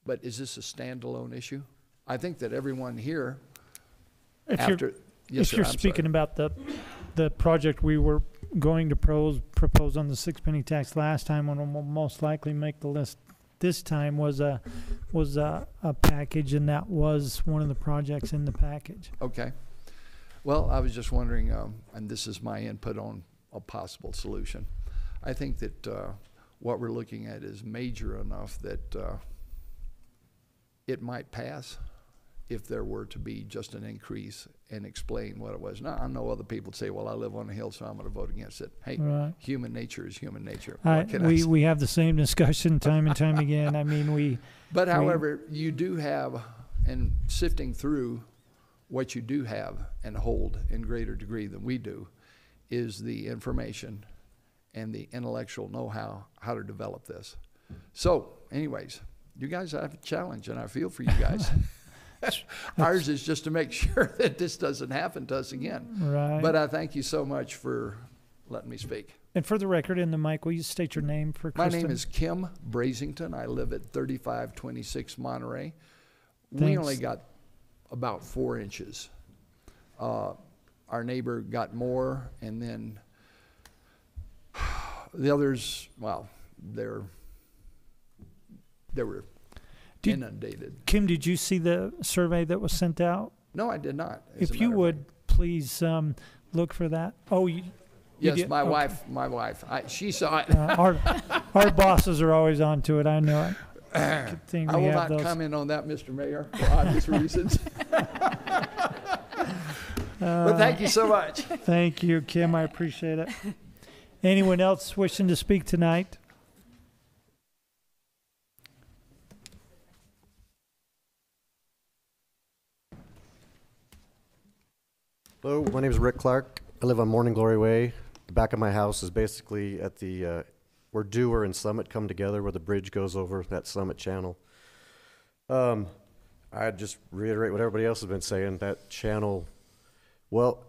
But is this a standalone issue? I think that everyone here, If you're speaking about the project we were going to propose on the 6-penny tax last time, and will most likely make the list this time, was a package, and that was one of the projects in the package. Okay. Well, I was just wondering, and this is my input on a possible solution. I think that what we're looking at is major enough that it might pass if there were to be just an increase and explain what it was. Now, I know other people say, well, I live on a hill, so I'm going to vote against it. Hey, right. Human nature is human nature. We have the same discussion time and time again. I mean, however, you do have, and sifting through what you do have and hold in greater degree than we do, is the information and the intellectual know-how how to develop this. So, anyways, you guys have a challenge, and I feel for you guys. Ours is just to make sure that this doesn't happen to us again. Right. But I thank you so much for letting me speak. And for the record, in the mic, will you state your name for Kristen? My name is Kim Brazington. I live at 3526 Monterey. Thanks. We only got about 4 inches. our neighbor got more, and then the others, well, they were inundated. Kim, did you see the survey that was sent out? No, I did not. as a If you matter of would, please look for that. Oh, you Yes, did? my Okay. wife, she saw it. Our bosses are always on to it, I know it. Good thing I we will have not those. comment on that, Mr. Mayor, for obvious reasons. But thank you so much. Thank you, Kim, I appreciate it. Anyone else wishing to speak tonight? Hello, my name is Rick Clark. I live on Morning Glory Way. The back of my house is basically at the where Dewar and Summit come together, where the bridge goes over that Summit channel. I'd just reiterate what everybody else has been saying. That channel, well,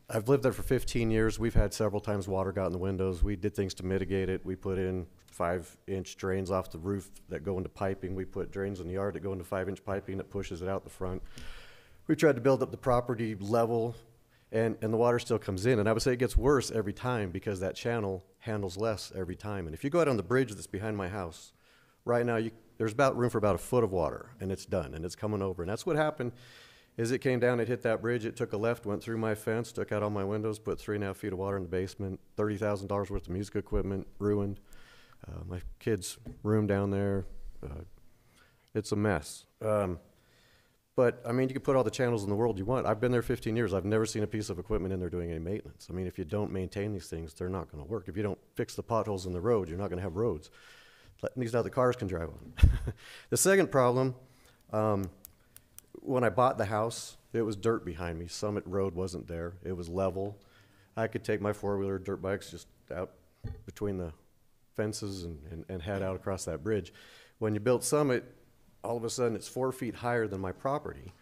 I've lived there for 15 years. We've had several times water got in the windows. We did things to mitigate it. We put in 5-inch drains off the roof that go into piping. We put drains in the yard that go into 5-inch piping that pushes it out the front. We tried to build up the property level, and the water still comes in. And I would say it gets worse every time because that channel handles less every time. And if you go out on the bridge that's behind my house, right now there's about room for about a foot of water, and it's done, and it's coming over. And that's what happened is it came down, it hit that bridge, it took a left, went through my fence, took out all my windows, put 3.5 feet of water in the basement, $30,000 worth of music equipment ruined. My kids' room down there, it's a mess. But, I mean, you can put all the channels in the world you want. I've been there 15 years. I've never seen a piece of equipment in there doing any maintenance. I mean, if you don't maintain these things, they're not going to work. If you don't fix the potholes in the road, you're not going to have roads. These other cars can drive on. The second problem, when I bought the house, it was dirt behind me. Summit Road wasn't there. It was level. I could take my four-wheeler dirt bikes just out between the fences and head out across that bridge. When you built Summit, all of a sudden it's 4 feet higher than my property.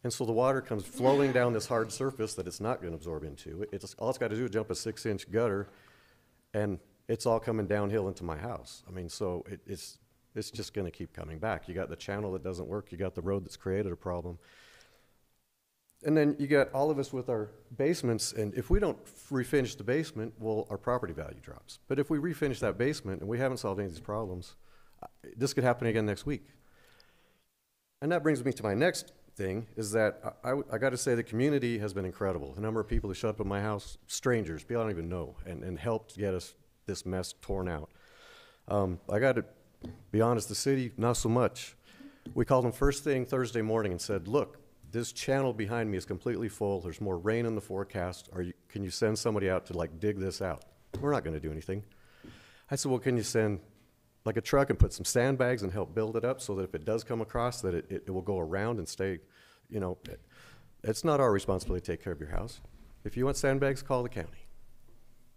And so the water comes flowing down this hard surface that it's not going to absorb into. All it's got to do is jump a 6-inch gutter, and it's all coming downhill into my house. I mean, so it's just going to keep coming back. You got the channel that doesn't work. You got the road that's created a problem. And then you got all of us with our basements, and if we don't refinish the basement, well, our property value drops. But if we refinish that basement and we haven't solved any of these problems, this could happen again next week. And that brings me to my next thing, is that I got to say the community has been incredible. The number of people who showed up at my house, strangers, people I don't even know, and helped get us this mess torn out. I got to be honest, the city, not so much. We called them first thing Thursday morning and said, look, this channel behind me is completely full. There's more rain in the forecast. Can you send somebody out to like dig this out? We're not going to do anything. I said, well, can you send like a truck and put some sandbags and help build it up so that if it does come across that it will go around and stay, you know, it's not our responsibility to take care of your house. If you want sandbags, call the county.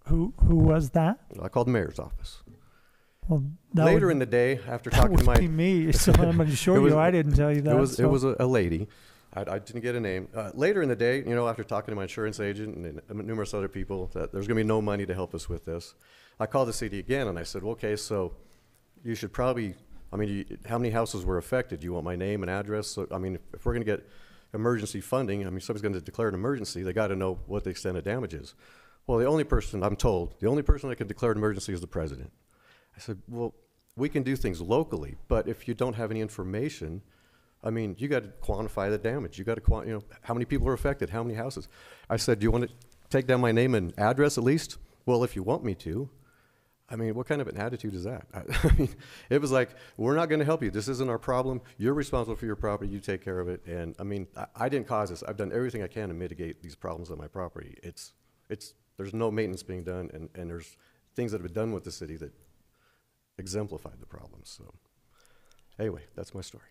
Who was that? I called the mayor's office. Well, later in the day, after that talking to my... would be me, so I'm going to show you I didn't tell you that. It was a lady. I didn't get a name. Later in the day, you know, after talking to my insurance agent and numerous other people, that there's going to be no money to help us with this. I called the city again and I said, well, okay, so you should probably, I mean, how many houses were affected? Do you want my name and address? So, I mean, if we're going to get emergency funding, I mean, somebody's going to declare an emergency, they got to know what the extent of damage is. Well, the only person, I'm told, the only person that can declare an emergency is the president. I said, well, we can do things locally, but if you don't have any information, I mean, you got to quantify the damage. You got to, you know, how many people are affected, how many houses. I said, do you want to take down my name and address at least? Well, if you want me to. I mean, what kind of an attitude is that? I mean, it was like, we're not going to help you. This isn't our problem. You're responsible for your property. You take care of it. And I mean, I didn't cause this. I've done everything I can to mitigate these problems on my property. There's no maintenance being done, and there's things that have been done with the city that exemplified the problems. So anyway, that's my story.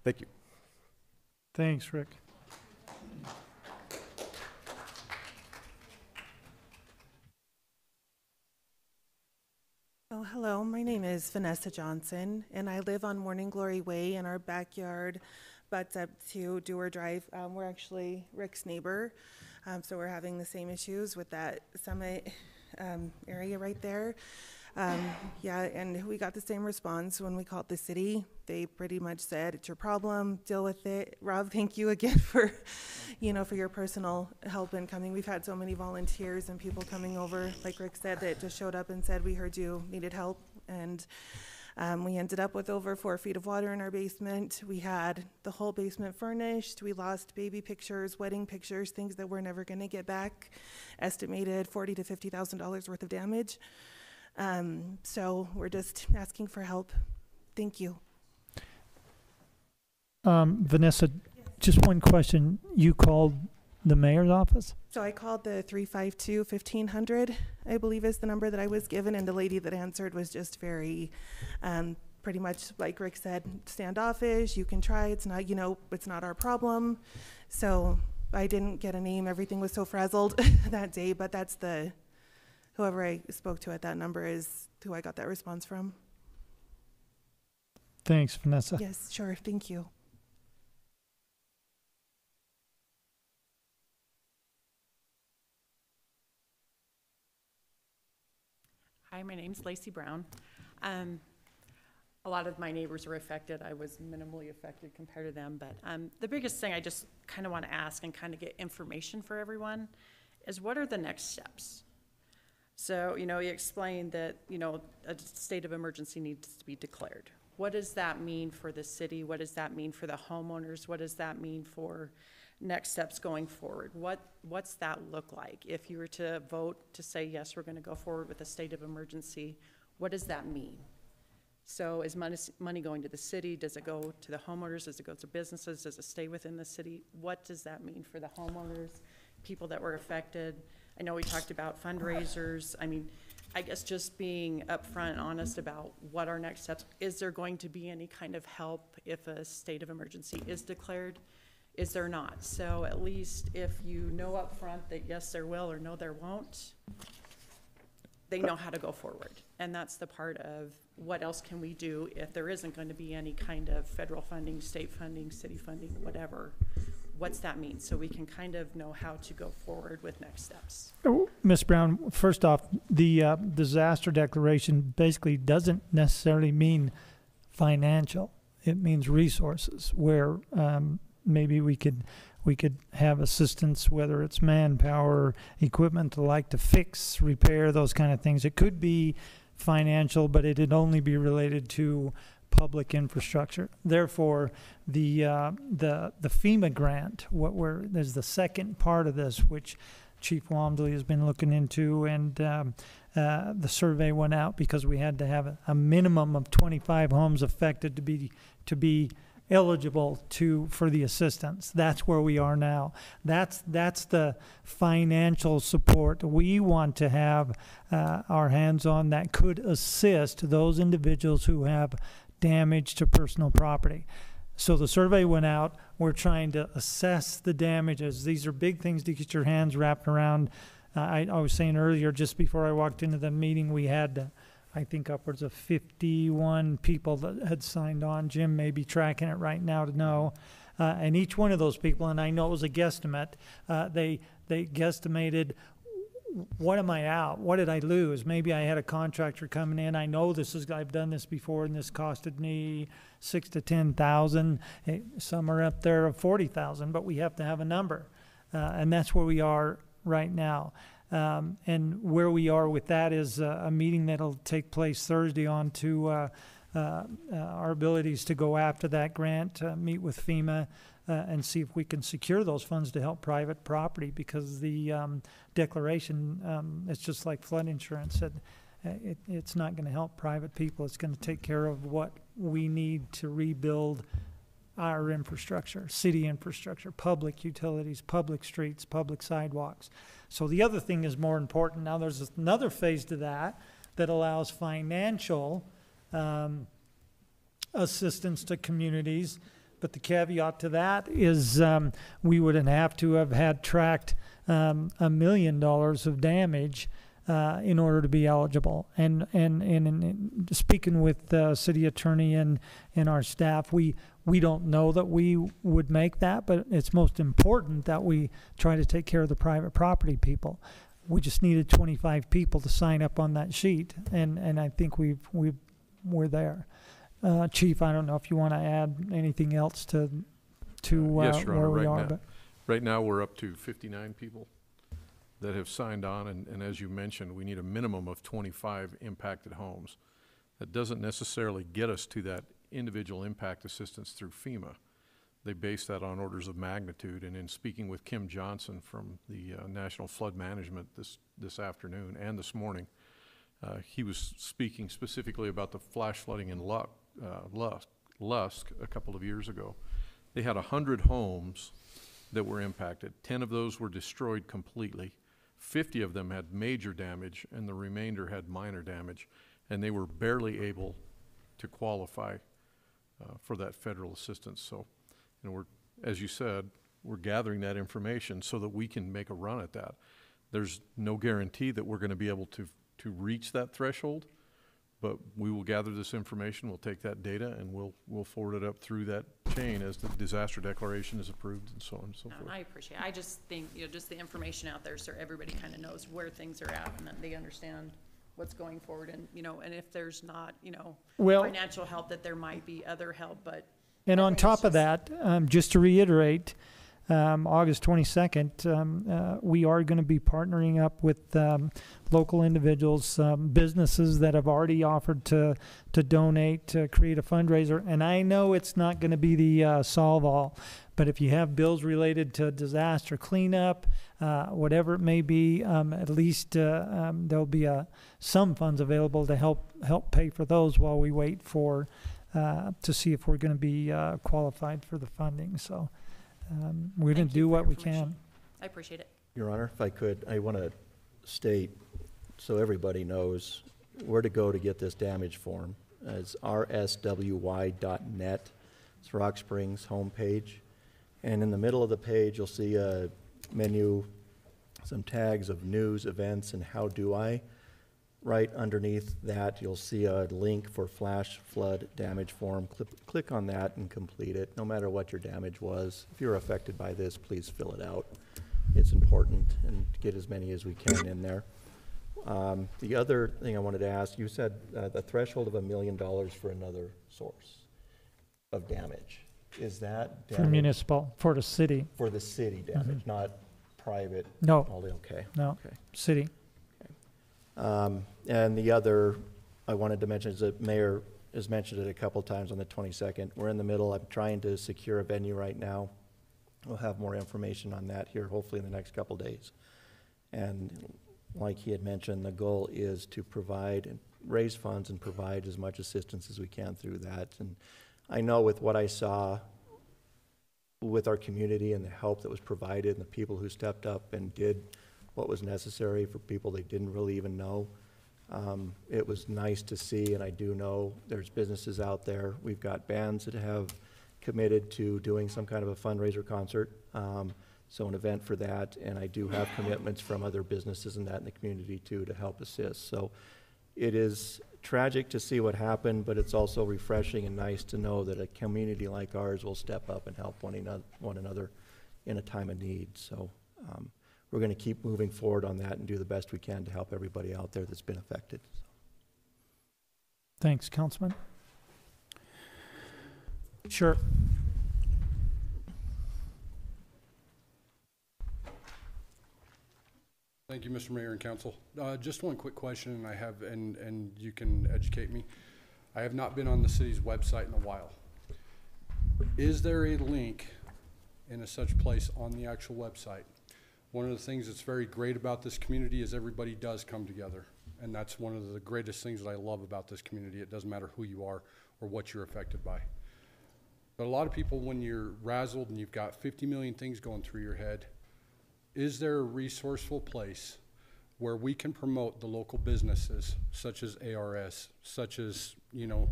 Thank you. Thanks, Rick. Oh, hello, my name is Vanessa Johnson, and I live on Morning Glory Way, and our backyard butts up to Dewar Drive. We're actually Rick's neighbor, so we're having the same issues with that Summit area right there. Yeah, and we got the same response when we called the city. They pretty much said, it's your problem, deal with it. Rob, thank you again for you know, for your personal help in coming. We've had so many volunteers and people coming over, like Rick said, that just showed up and said, we heard you needed help. And we ended up with over 4 feet of water in our basement. We had the whole basement furnished. We lost baby pictures, wedding pictures, things that we're never going to get back. Estimated $40,000 to $50,000 worth of damage. So we're just asking for help. Thank you. Vanessa, just one question. You called the mayor's office? So I called the 352-1500, I believe is the number that I was given, and the lady that answered was just very, pretty much like Rick said, standoffish. You can try. It's not, you know, it's not our problem. So I didn't get a name. Everything was so frazzled that day, but that's whoever I spoke to at that number is who I got that response from. Thanks, Vanessa. Yes, sure. Thank you. Hi, my name's Lacey Brown. A lot of my neighbors were affected. I was minimally affected compared to them, but the biggest thing I just kind of want to ask and kind of get information for everyone is, what are the next steps? So, you know, you explained that, you know, a state of emergency needs to be declared. What does that mean for the city? What does that mean for the homeowners? What does that mean for next steps going forward? What's that look like? If you were to vote to say, yes, we're going to go forward with a state of emergency, what does that mean? So is money going to the city? Does it go to the homeowners? Does it go to businesses? Does it stay within the city? What does that mean for the homeowners, people that were affected? I know we talked about fundraisers. I mean, I guess just being upfront and honest about what our next steps. Is there going to be any kind of help if a state of emergency is declared? Is there not? So at least if you know up front that yes, there will, or no, there won't, they know how to go forward. And that's the part of what else can we do if there isn't going to be any kind of federal funding, state funding, city funding, whatever. What's that mean? So we can kind of know how to go forward with next steps. Oh, Ms. Brown, first off, the disaster declaration basically doesn't necessarily mean financial. It means resources, where maybe we could have assistance, whether it's manpower, equipment to like to fix, repair, those kind of things. It could be financial, but it'd only be related to public infrastructure. Therefore, the FEMA grant, there's the second part of this, which Chief Walmsley has been looking into, and the survey went out because we had to have a minimum of 25 homes affected to be eligible for the assistance. That's where we are now. That's the financial support we want to have our hands on that could assist those individuals who have damage to personal property. So the survey went out. We're trying to assess the damages. These are big things to get your hands wrapped around. I was saying earlier, just before I walked into the meeting, we had I think upwards of 51 people that had signed on. Jim may be tracking it right now to know. And each one of those people, and I know it was a guesstimate, they guesstimated, what am I out? What did I lose? Maybe I had a contractor coming in. I know I've done this before, and this costed me $6,000 to $10,000. Some are up there of $40,000, but we have to have a number. And that's where we are right now. And where we are with that is a meeting that'll take place Thursday on to our abilities to go after that grant, meet with FEMA, and see if we can secure those funds to help private property, because the declaration, it's just like flood insurance. It's not going to help private people. It's going to take care of what we need to rebuild our infrastructure, city infrastructure, public utilities, public streets, public sidewalks. So the other thing is more important. Now there's another phase to that allows financial assistance to communities. But the caveat to that is we wouldn't have to have had tracked $1 million of damage in order to be eligible. And speaking with the city attorney and our staff, we don't know that we would make that, but it's most important that we try to take care of the private property people. We just needed 25 people to sign up on that sheet, and I think we're there. Chief, I don't know if you want to add anything else to Yes, Your Honor, where we right are. now, Right now, we're up to 59 people that have signed on, and as you mentioned, we need a minimum of 25 impacted homes. That doesn't necessarily get us to that individual impact assistance through FEMA. They base that on orders of magnitude, and in speaking with Kim Johnson from the National Flood Management this afternoon and this morning, he was speaking specifically about the flash flooding in Lusk a couple of years ago. They had 100 homes that were impacted. 10 of those were destroyed completely. 50 of them had major damage, and the remainder had minor damage, and they were barely able to qualify for that federal assistance. So, you know, as you said, we're gathering that information so that we can make a run at that. There's no guarantee that we're going to be able to reach that threshold, but we will gather this information, we'll take that data, and we'll forward it up through that chain as the disaster declaration is approved and so on and so forth. I appreciate it. I just think, you know, just the information out there so everybody kind of knows where things are at and that they understand what's going forward, and, you know, and if there's not, you know, Well- financial help, that there might be other help, but. And I on think top it's of that, just to reiterate, August 22nd, we are going to be partnering up with local individuals, businesses that have already offered to donate, to create a fundraiser. And I know it's not going to be the solve-all, but if you have bills related to disaster cleanup, whatever it may be, at least there'll be some funds available to help pay for those while we wait for to see if we're going to be qualified for the funding. So. We're going to do what we can. I appreciate it. Your Honor, if I could, I want to state so everybody knows where to go to get this damage form. It's rswy.net. It's Rock Springs homepage. And in the middle of the page, you'll see a menu, some tags of news, events, and how do I. Right underneath that, you'll see a link for flash flood damage form. Click on that and complete it, no matter what your damage was. If you're affected by this, please fill it out. It's important, and get as many as we can in there. The other thing I wanted to ask, you said the threshold of $1 million for another source of damage. Is that damage? For municipal, for the city. For the city damage, not private? No. Okay. No, okay. City. And the other I wanted to mention is that Mayor has mentioned it a couple times on the 22nd. We're in the middle. I'm trying to secure a venue right now. We'll have more information on that here hopefully in the next couple days. And like he had mentioned, the goal is to provide and raise funds and provide as much assistance as we can through that. And I know with what I saw with our community and the help that was provided and the people who stepped up and did what was necessary for people they didn't really even know. It was nice to see, and I do know there's businesses out there. We've got bands that have committed to doing some kind of a fundraiser concert, so an event for that, and I do have commitments from other businesses and that in the community too to help assist. So it is tragic to see what happened, but it's also refreshing and nice to know that a community like ours will step up and help one another in a time of need. So we're going to keep moving forward on that and do the best we can to help everybody out there that's been affected. Thanks, Councilman. Sure. Thank you, Mr. Mayor and Council. Just one quick question, and you can educate me. I have not been on the city's website in a while. Is there a link in a such place on the actual website? One of the things that's very great about this community is everybody does come together. And that's one of the greatest things that I love about this community. It doesn't matter who you are or what you're affected by. But a lot of people, when you're razzled and you've got 50 million things going through your head, is there a resourceful place where we can promote the local businesses, such as ARS, such as, you know,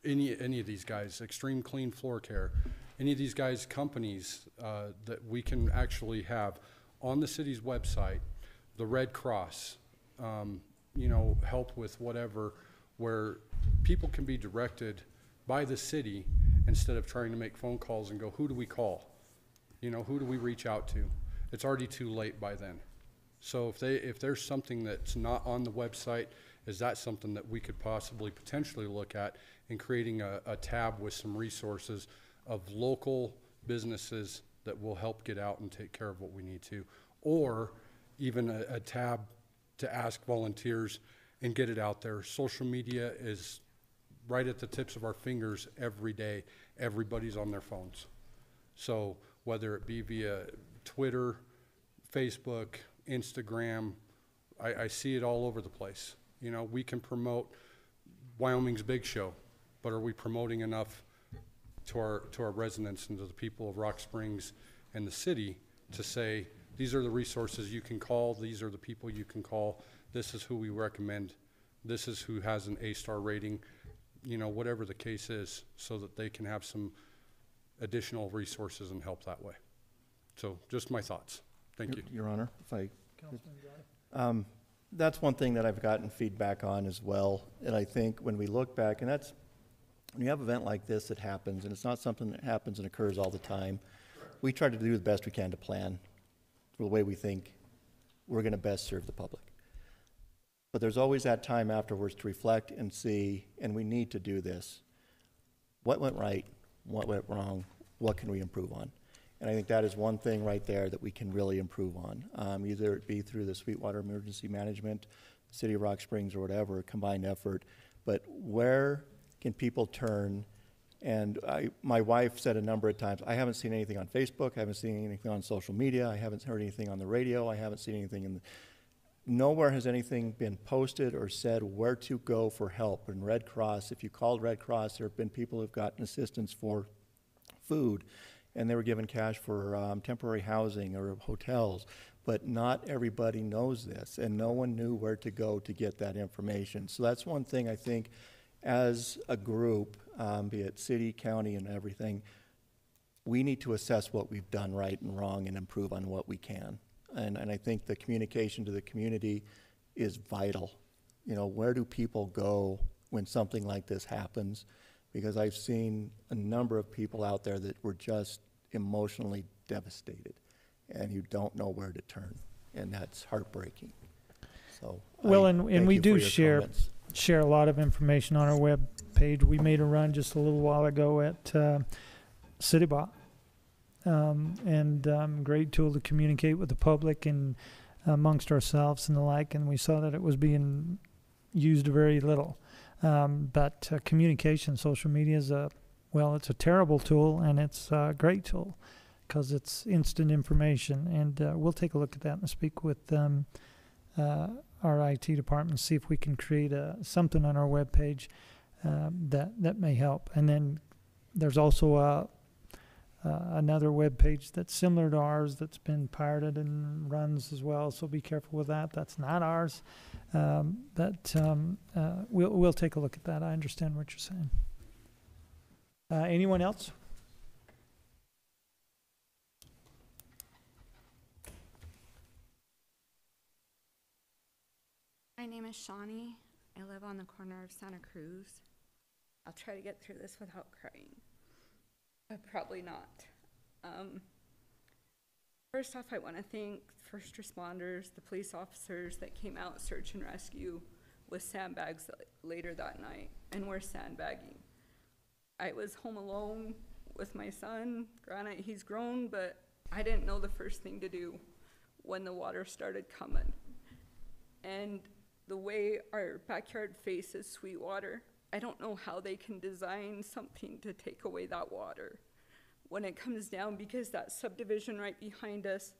any of these guys, Extreme Clean Floor Care, any of these guys' companies that we can actually have on the city's website, the Red Cross, you know, help with whatever, where people can be directed by the city instead of trying to make phone calls and go, who do we call? You know, who do we reach out to? It's already too late by then. So if there's something that's not on the website, is that something that we could possibly potentially look at in creating a tab with some resources of local businesses that will help get out and take care of what we need to. Or even a tab to ask volunteers and get it out there. Social media is right at the tips of our fingers every day. Everybody's on their phones. So whether it be via Twitter, Facebook, Instagram, I see it all over the place. You know, we can promote Wyoming's Big Show, but are we promoting enough to our residents and to the people of Rock Springs and the city to say, these are the resources you can call, these are the people you can call, this is who we recommend, this is who has an A-star rating, you know, whatever the case is, so that they can have some additional resources and help that way. So just my thoughts. Thank you. Your Honor, if I that's one thing that I've gotten feedback on as well. And I think when we look back, and that's, when you have an event like this that happens, and it's not something that happens and occurs all the time, we try to do the best we can to plan the way we think we're going to best serve the public. But there's always that time afterwards to reflect and see, and we need to do this. What went right? What went wrong? What can we improve on? And I think that is one thing right there that we can really improve on, either it be through the Sweetwater Emergency Management, City of Rock Springs, or whatever, a combined effort. But where can people turn? And my wife said a number of times, I haven't seen anything on Facebook, I haven't seen anything on social media, I haven't heard anything on the radio, I haven't seen anything in the, nowhere has anything been posted or said where to go for help. And Red Cross, if you called Red Cross, there have been people who've gotten assistance for food, and they were given cash for temporary housing or hotels. But not everybody knows this, and no one knew where to go to get that information. So that's one thing I think as a group, be it city, county, and everything, we need to assess what we've done right and wrong and improve on what we can. And I think the communication to the community is vital. You know, where do people go when something like this happens? Because I've seen a number of people out there that were just emotionally devastated, and you don't know where to turn, and that's heartbreaking. So, well, and we do share a lot of information on our web page. We made a run just a little while ago at CityBot, and great tool to communicate with the public and amongst ourselves and the like. And we saw that it was being used very little. But communication, social media is it's a terrible tool, and it's a great tool because it's instant information. And we'll take a look at that and speak with our IT department, see if we can create something on our webpage that may help. And then there's also another webpage that's similar to ours that's been pirated and runs as well, so be careful with that. That's not ours. We'll take a look at that. I understand what you're saying. Anyone else? My name is Shawnee. I live on the corner of Santa Cruz. I'll try to get through this without crying, but probably not. First off, I want to thank first responders, the police officers that came out search and rescue with sandbags later that night, and we're sandbagging. I was home alone with my son. Granted, he's grown, but I didn't know the first thing to do when the water started coming. And the way our backyard faces Sweetwater, I don't know how they can design something to take away that water when it comes down, because that subdivision right behind us,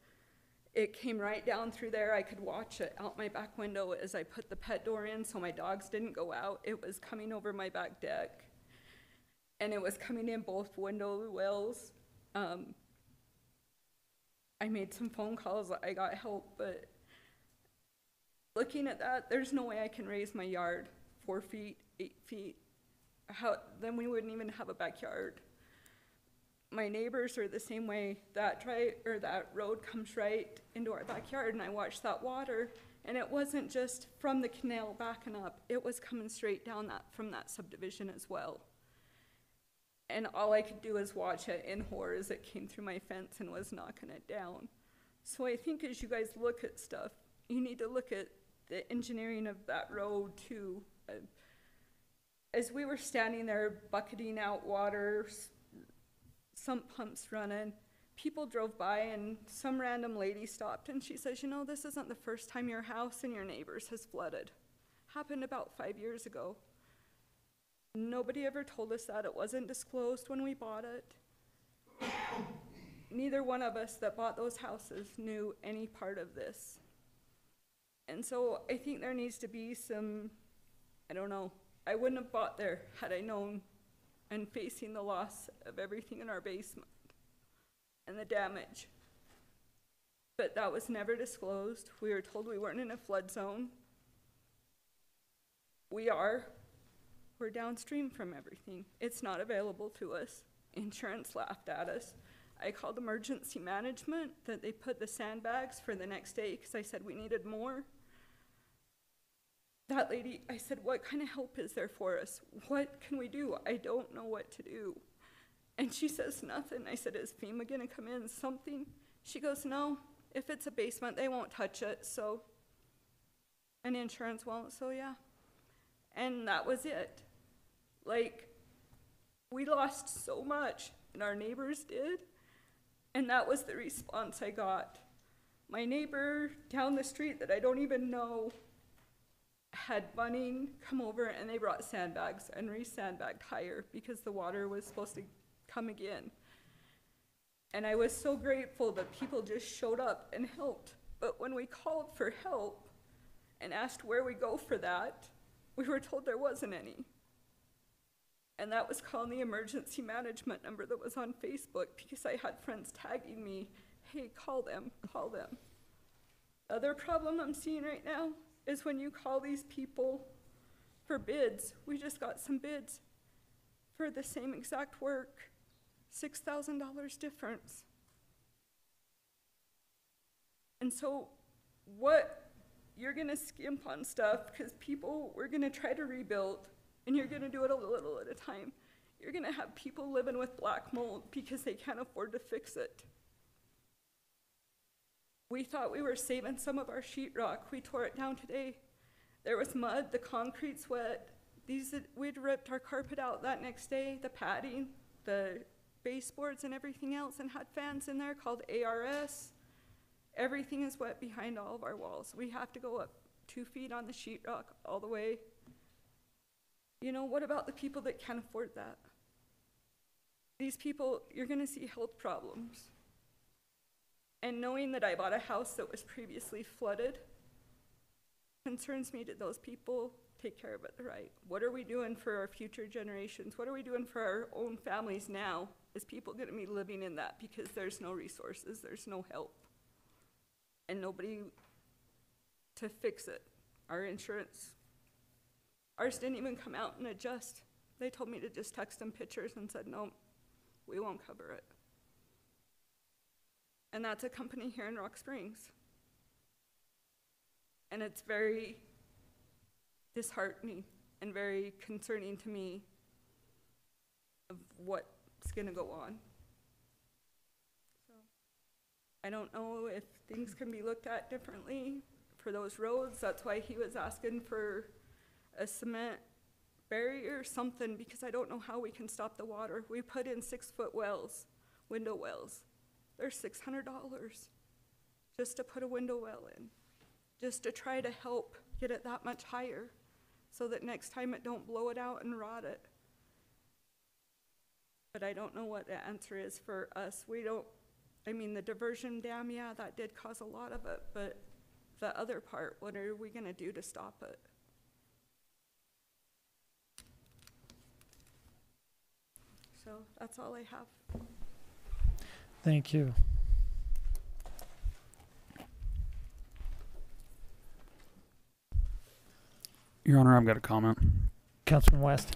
it came right down through there. I could watch it out my back window as I put the pet door in so my dogs didn't go out. It was coming over my back deck, and it was coming in both window wells. I made some phone calls, I got help, but looking at that, there's no way I can raise my yard 4 feet, 8 feet. Then we wouldn't even have a backyard. My neighbors are the same way. That road comes right into our backyard, and I watched that water, and it wasn't just from the canal backing up, it was coming straight down from that subdivision as well. And all I could do was watch it in horror as it came through my fence and was knocking it down. So I think as you guys look at stuff, you need to look at the engineering of that road too. As we were standing there bucketing out water, sump pumps running, people drove by and some random lady stopped and she says, you know, this isn't the first time your house and your neighbors has flooded. Happened about 5 years ago. Nobody ever told us that. It wasn't disclosed when we bought it. Neither one of us that bought those houses knew any part of this. And so I think there needs to be some, I don't know, I wouldn't have bought there had I known and facing the loss of everything in our basement and the damage. But that was never disclosed. We were told we weren't in a flood zone. We are. We're downstream from everything. It's not available to us. Insurance laughed at us. I called emergency management that they put the sandbags for the next day because I said we needed more. That lady, I said, what kind of help is there for us? What can we do? I don't know what to do. And she says nothing. I said, is FEMA gonna come in, something? She goes, no, if it's a basement, they won't touch it, so, and insurance won't, so yeah. And that was it. Like, we lost so much, and our neighbors did, and that was the response I got. My neighbor down the street that I don't even know had Bunning come over and they brought sandbags and re-sandbagged higher because the water was supposed to come again. And I was so grateful that people just showed up and helped. But when we called for help and asked where we go for that, we were told there wasn't any. And that was calling the emergency management number that was on Facebook because I had friends tagging me, hey, call them, call them. The other problem I'm seeing right now is when you call these people for bids. We just got some bids for the same exact work, $6,000 difference. And so what, you're gonna skimp on stuff because people, we're gonna try to rebuild and you're gonna do it a little at a time. You're gonna have people living with black mold because they can't afford to fix it. We thought we were saving some of our sheetrock. We tore it down today. There was mud, the concrete's wet. We'd ripped our carpet out that next day, the padding, the baseboards and everything else, and had fans in there called ARS. Everything is wet behind all of our walls. We have to go up 2 feet on the sheetrock all the way. You know, what about the people that can't afford that? These people, you're gonna see health problems. And knowing that I bought a house that was previously flooded concerns me. Did those people take care of it right? What are we doing for our future generations? What are we doing for our own families now? Is people gonna be living in that because there's no resources, there's no help, and nobody to fix it? Our insurance, ours didn't even come out and adjust. They told me to just text them pictures and said, no, we won't cover it. And that's a company here in Rock Springs. And it's very disheartening and very concerning to me of what's gonna go on. So I don't know if things can be looked at differently for those roads. That's why he was asking for a cement barrier or something, because I don't know how we can stop the water. We put in 6-foot wells, window wells. They're $600 just to put a window well in, just to try to help get it that much higher so that next time it don't blow it out and rot it. But I don't know what the answer is for us. We don't, I mean, the diversion dam, yeah, that did cause a lot of it, but the other part, what are we gonna do to stop it? So that's all I have. Thank you. Your Honor, I've got a comment. Councilman West.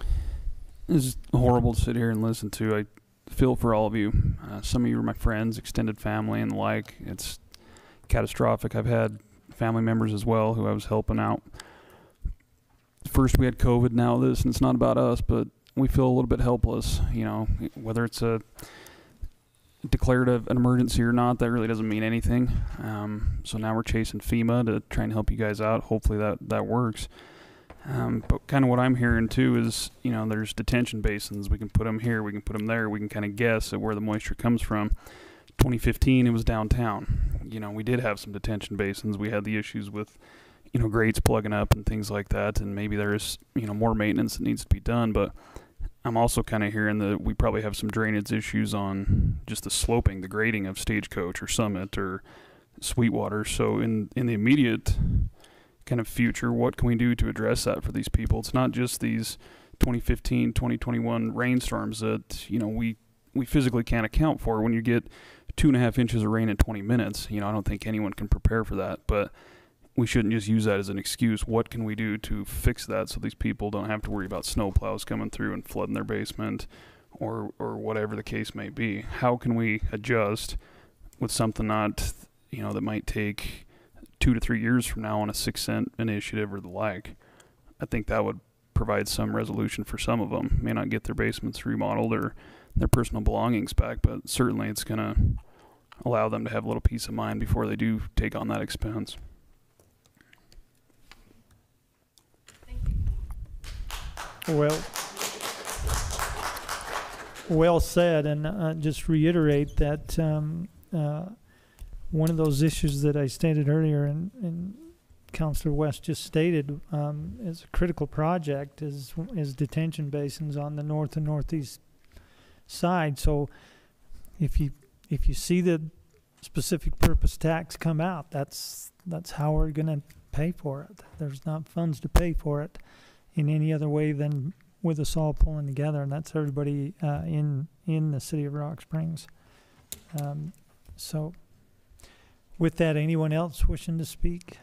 This is horrible to sit here and listen to. I feel for all of you. Some of you are my friends, extended family, and the like. It's catastrophic. I've had family members as well who I was helping out. First we had COVID, now this, and it's not about us, but we feel a little bit helpless. You know, whether it's declared an emergency or not, that really doesn't mean anything. So now we're chasing FEMA to try and help you guys out. Hopefully that works. But kind of what I'm hearing too is, you know, there's detention basins. We can put them here, we can put them there. We can kind of guess at where the moisture comes from. 2015, it was downtown. You know, we did have some detention basins. We had the issues with, you know, grates plugging up and things like that, and maybe there's, you know, more maintenance that needs to be done. But I'm also kind of hearing that we probably have some drainage issues on just the sloping, the grading of Stagecoach or Summit or Sweetwater. So in the immediate kind of future, what can we do to address that for these people? It's not just these 2015, 2021 rainstorms that, you know, we physically can't account for. When you get 2.5 inches of rain in 20 minutes, you know, I don't think anyone can prepare for that, but we shouldn't just use that as an excuse. What can we do to fix that so these people don't have to worry about snow plows coming through and flooding their basement or whatever the case may be? How can we adjust with something not, you know, that might take 2 to 3 years from now on a 6 cent initiative or the like? I think that would provide some resolution for some of them. May not get their basements remodeled or their personal belongings back, but certainly it's going to allow them to have a little peace of mind before they do take on that expense. Well said, and just reiterate that one of those issues that I stated earlier, and Councillor West just stated, is a critical project is detention basins on the north and northeast side. So if you see the specific purpose tax come out, that's how we're going to pay for it. There's not funds to pay for it in any other way than with us all pulling together, and that's everybody in the city of Rock Springs. So with that, anyone else wishing to speak?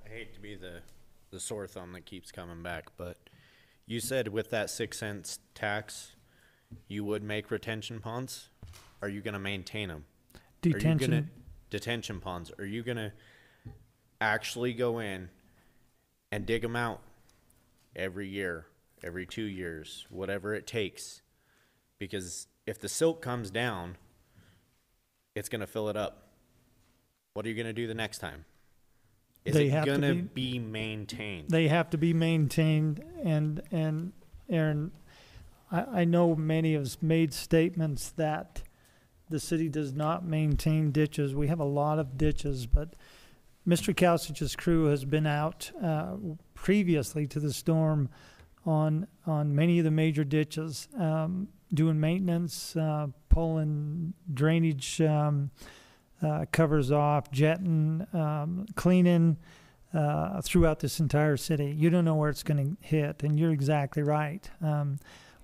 I hate to be the sore thumb that keeps coming back, but you said with that 6 cents tax, you would make retention ponds. Are you going to maintain them? Detention ponds. Are you going to actually go in and dig them out every year, every 2 years, whatever it takes? Because if the silt comes down, it's going to fill it up. What are you going to do the next time? Is it going to be maintained? They have to be maintained, and Erin, I know many have made statements that the city does not maintain ditches. We have a lot of ditches, but Mr. Calcich's crew has been out previously to the storm on many of the major ditches, doing maintenance, pulling drainage covers off, jetting, cleaning throughout this entire city. You don't know where it's going to hit, and you're exactly right.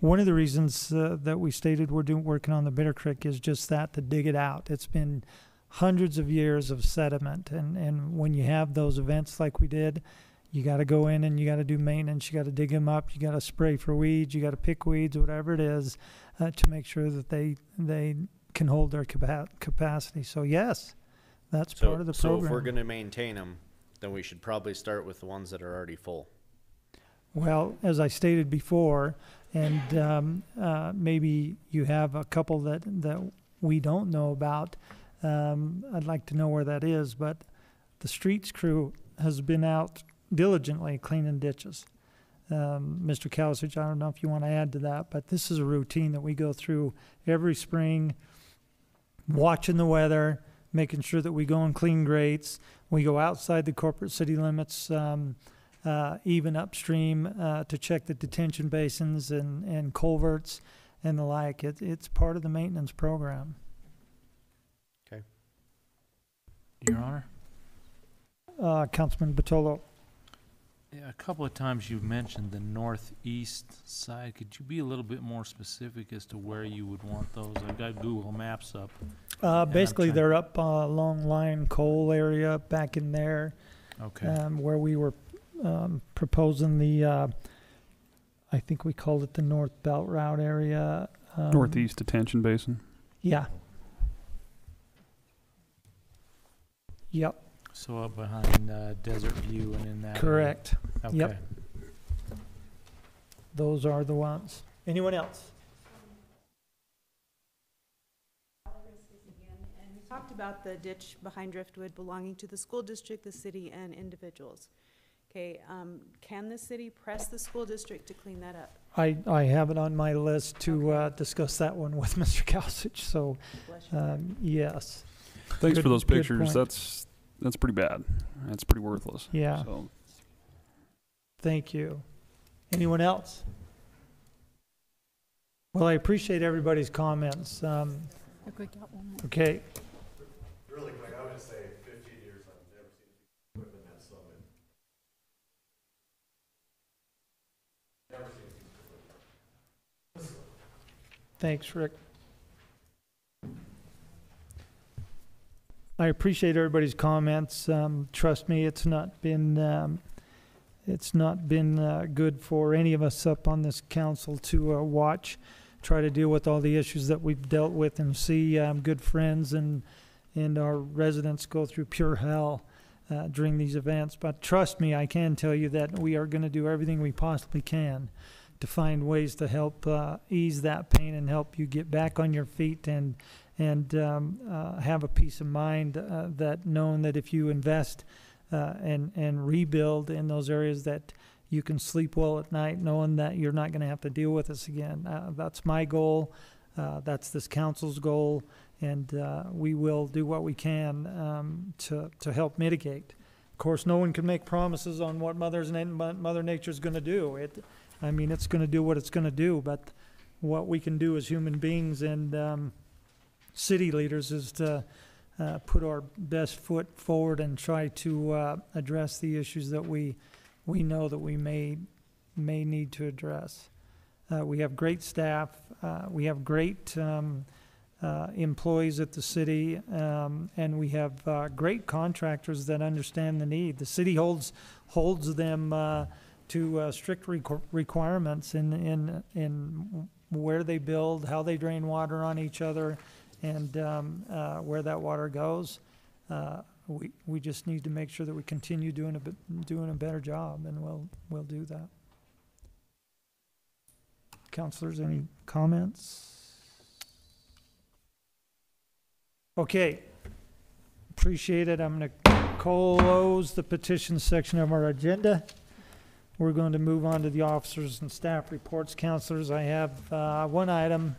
One of the reasons that we stated we're working on the Bitter Creek is just that, to dig it out. It's been hundreds of years of sediment, and when you have those events like we did, you got to go in and you got to do maintenance. You got to dig them up. You got to spray for weeds. You got to pick weeds, whatever it is, to make sure that they can hold their capacity. So yes, that's part of the program. So if we're going to maintain them, then we should probably start with the ones that are already full. Well, as I stated before, and maybe you have a couple that we don't know about. I'd like to know where that is, but the streets crew has been out diligently cleaning ditches. Mr. Calcich, I don't know if you want to add to that, but this is a routine that we go through every spring, watching the weather, making sure that we go and clean grates. We go outside the corporate city limits, even upstream, to check the detention basins and culverts and the like. It's part of the maintenance program. Okay. Your Honor? Councilman Batolo. Yeah, a couple of times you've mentioned the northeast side. Could you be a little bit more specific as to where you would want those? I've got Google Maps up. Basically, they're up along Lion Coal area, back in there. Okay. Where we were proposing the, I think we called it the North Belt Route area. Northeast Detention Basin. Yeah. Yep. So up behind Desert View and in that. Correct. Area. Okay. Yep. Those are the ones. Anyone else? talked about the ditch behind Driftwood belonging to the school district, the city, and individuals. Okay, can the city press the school district to clean that up? I have it on my list to discuss that one with Mr. Kalsich, so, yes. Thanks Good- for those good pictures. point. That's pretty bad. That's pretty worthless. Yeah. So. Thank you. Anyone else? Well, I appreciate everybody's comments. Okay. Really quick, I would just say 15 years, I've never seen equipment that summit. Never seen equipment. Thanks, Rick. I appreciate everybody's comments. Trust me, it's not been good for any of us up on this council to watch, try to deal with all the issues that we've dealt with, and see good friends and our residents go through pure hell during these events. But trust me, I can tell you that we are going to do everything we possibly can to find ways to help ease that pain and help you get back on your feet and have a peace of mind that knowing that if you invest and rebuild in those areas, that you can sleep well at night knowing that you're not going to have to deal with this again. That's my goal. That's this council's goal, and we will do what we can to help mitigate. Of course, no one can make promises on what Mother Nature's going to do. It's going to do what it's going to do, but what we can do as human beings and city leaders is to put our best foot forward and try to address the issues that we know that we may need to address. We have great staff. We have great employees at the city, and we have great contractors that understand the need. The city holds them to strict requirements in where they build, how they drain water on each other, and where that water goes. We just need to make sure that we continue doing a better job, and we'll do that. Councilors, any comments? Okay, appreciate it. I'm going to close the petition section of our agenda. We're going to move on to the officers and staff reports. Councilors, I have one item,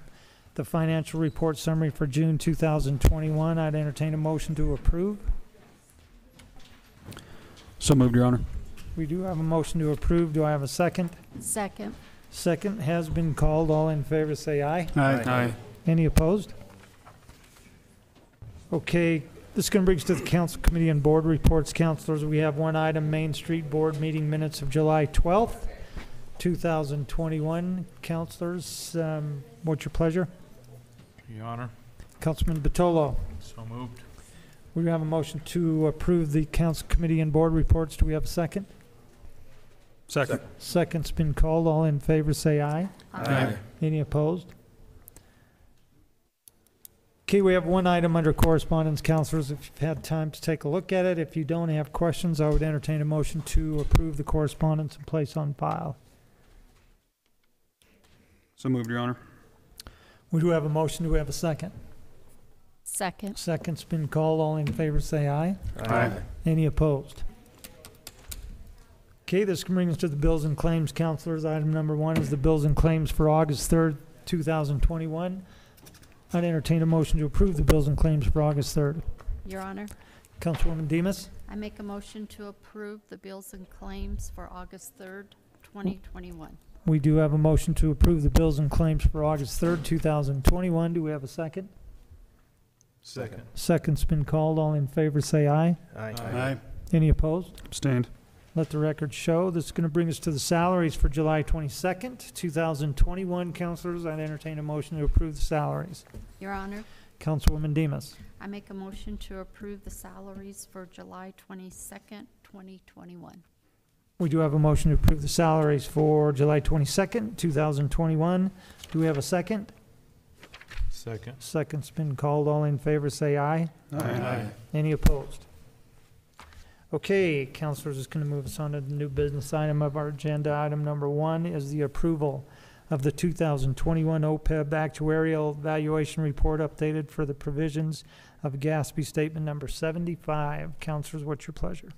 the financial report summary for June 2021. I'd entertain a motion to approve. So moved, Your Honor. We do have a motion to approve. Do I have a second? Second. Second has been called. All in favor say aye. Aye. Aye. Any opposed? Okay, this is going to bring us to the council committee and board reports. Councilors, we have one item, Main Street Board meeting minutes of July 12th, 2021. Councilors, what's your pleasure? Your Honor. Councilman Batolo. So moved. We have a motion to approve the council committee and board reports. Do we have a second? Second. Second's been called. All in favor say aye. Aye. Any opposed? Okay, we have one item under correspondence, councilors. If you've had time to take a look at it, if you don't have questions, I would entertain a motion to approve the correspondence and place on file. So moved, Your Honor. We do have a motion. Do we have a second? Second. Second's been called. All in favor say aye. Aye. Any opposed? Okay, this brings us to the bills and claims, councilors. Item number one is the bills and claims for August 3rd, 2021. I'd entertain a motion to approve the bills and claims for August 3rd. Your Honor, Councilwoman Demas. I make a motion to approve the bills and claims for August 3rd, 2021. We do have a motion to approve the bills and claims for August 3rd, 2021. Do we have a second? Second. Second's been called. All in favor say aye. Aye. Aye. Any opposed? Abstained. Let the record show. This is going to bring us to the salaries for July 22nd, 2021. Councilors, I'd entertain a motion to approve the salaries. Your Honor, Councilwoman Demas. I make a motion to approve the salaries for July 22nd, 2021. We do have a motion to approve the salaries for July 22nd, 2021. Do we have a second? Second. Second's been called. All in favor say aye. Aye. Any opposed? Okay, councilors, is going to move us on to the new business item of our agenda. Item number one is the approval of the 2021 OPEB actuarial valuation report updated for the provisions of Gatsby Statement Number 75. Councilors, what's your pleasure?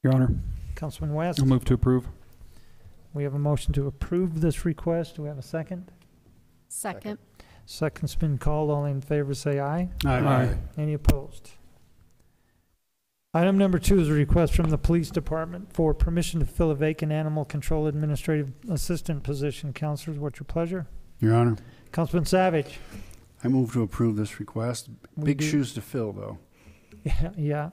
Your Honor, Councilman West? I'll move to approve. We have a motion to approve this request. Do we have a second? Second. Second's been called. All in favor say aye. Aye. Any opposed? Item number 2 is a request from the Police Department for permission to fill a vacant Animal Control Administrative Assistant position. Councilors, what's your pleasure? Your Honor, Councilman Savage? I move to approve this request. We Big do- shoes to fill, though. Yeah.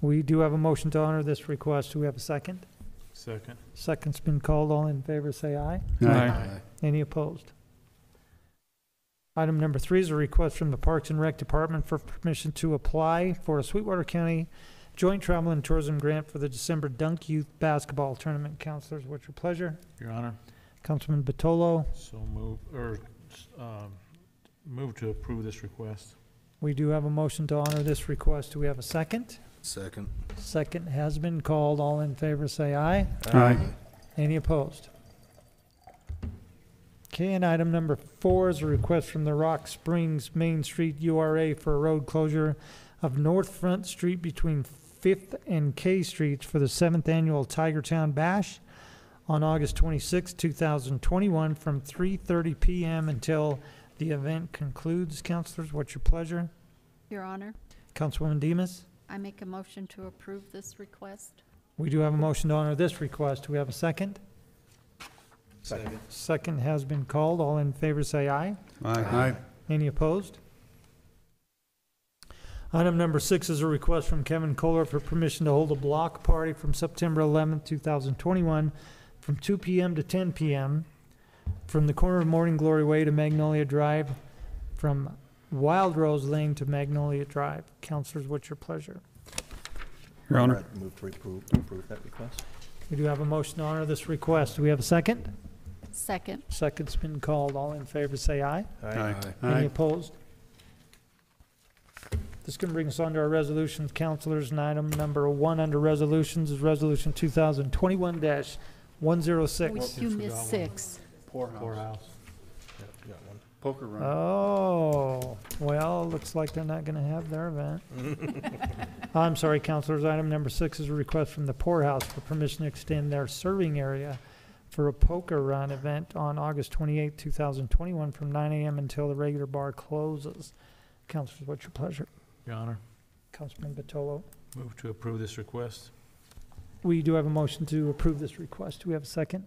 We do have a motion to honor this request. Do we have a second? Second. Second's been called. All in favor say aye. Aye. Any opposed? Item number 3 is a request from the Parks and Rec Department for permission to apply for a Sweetwater County Joint Travel and Tourism Grant for the December Dunk Youth Basketball Tournament. Councilors, what's your pleasure? Your Honor, Councilman Batolo? so move to approve this request. We do have a motion to honor this request. Do we have a second? Second. Second has been called. All in favor say aye. Aye. Any opposed? Okay, and item number 4 is a request from the Rock Springs Main Street URA for a road closure of North Front Street between 5th and K Streets for the 7th Annual Tigertown Bash on August 26, 2021 from 3:30 p.m. until the event concludes. Councilors, what's your pleasure? Your Honor, Councilwoman Demus? I make a motion to approve this request. We do have a motion to honor this request. Do we have a second? Second. Second has been called. All in favor say aye. Aye. Any opposed? Item number 6 is a request from Kevin Kohler for permission to hold a block party from September 11th, 2021 from 2 p.m. to 10 p.m. from the corner of Morning Glory Way to Magnolia Drive, from Wild Rose Lane to Magnolia Drive. Councilors, what's your pleasure? Your Honor. Move to approve that request. We do have a motion to honor this request. Do we have a second? Second. Second's been called. All in favor say aye. Aye. Any opposed? This can bring us on to our resolutions, councilors, and item number 1 under resolutions is Resolution 2021-106. You missed 6. Poorhouse. Poker run. Oh, well, looks like they're not gonna have their event. I'm sorry, councilors, item number 6 is a request from the Poorhouse for permission to extend their serving area for a poker run event on August 28, 2021 from 9 a.m. until the regular bar closes. Councilors, what's your pleasure? Your Honor, Councilman Batolo? move to approve this request. We do have a motion to approve this request. Do we have a second?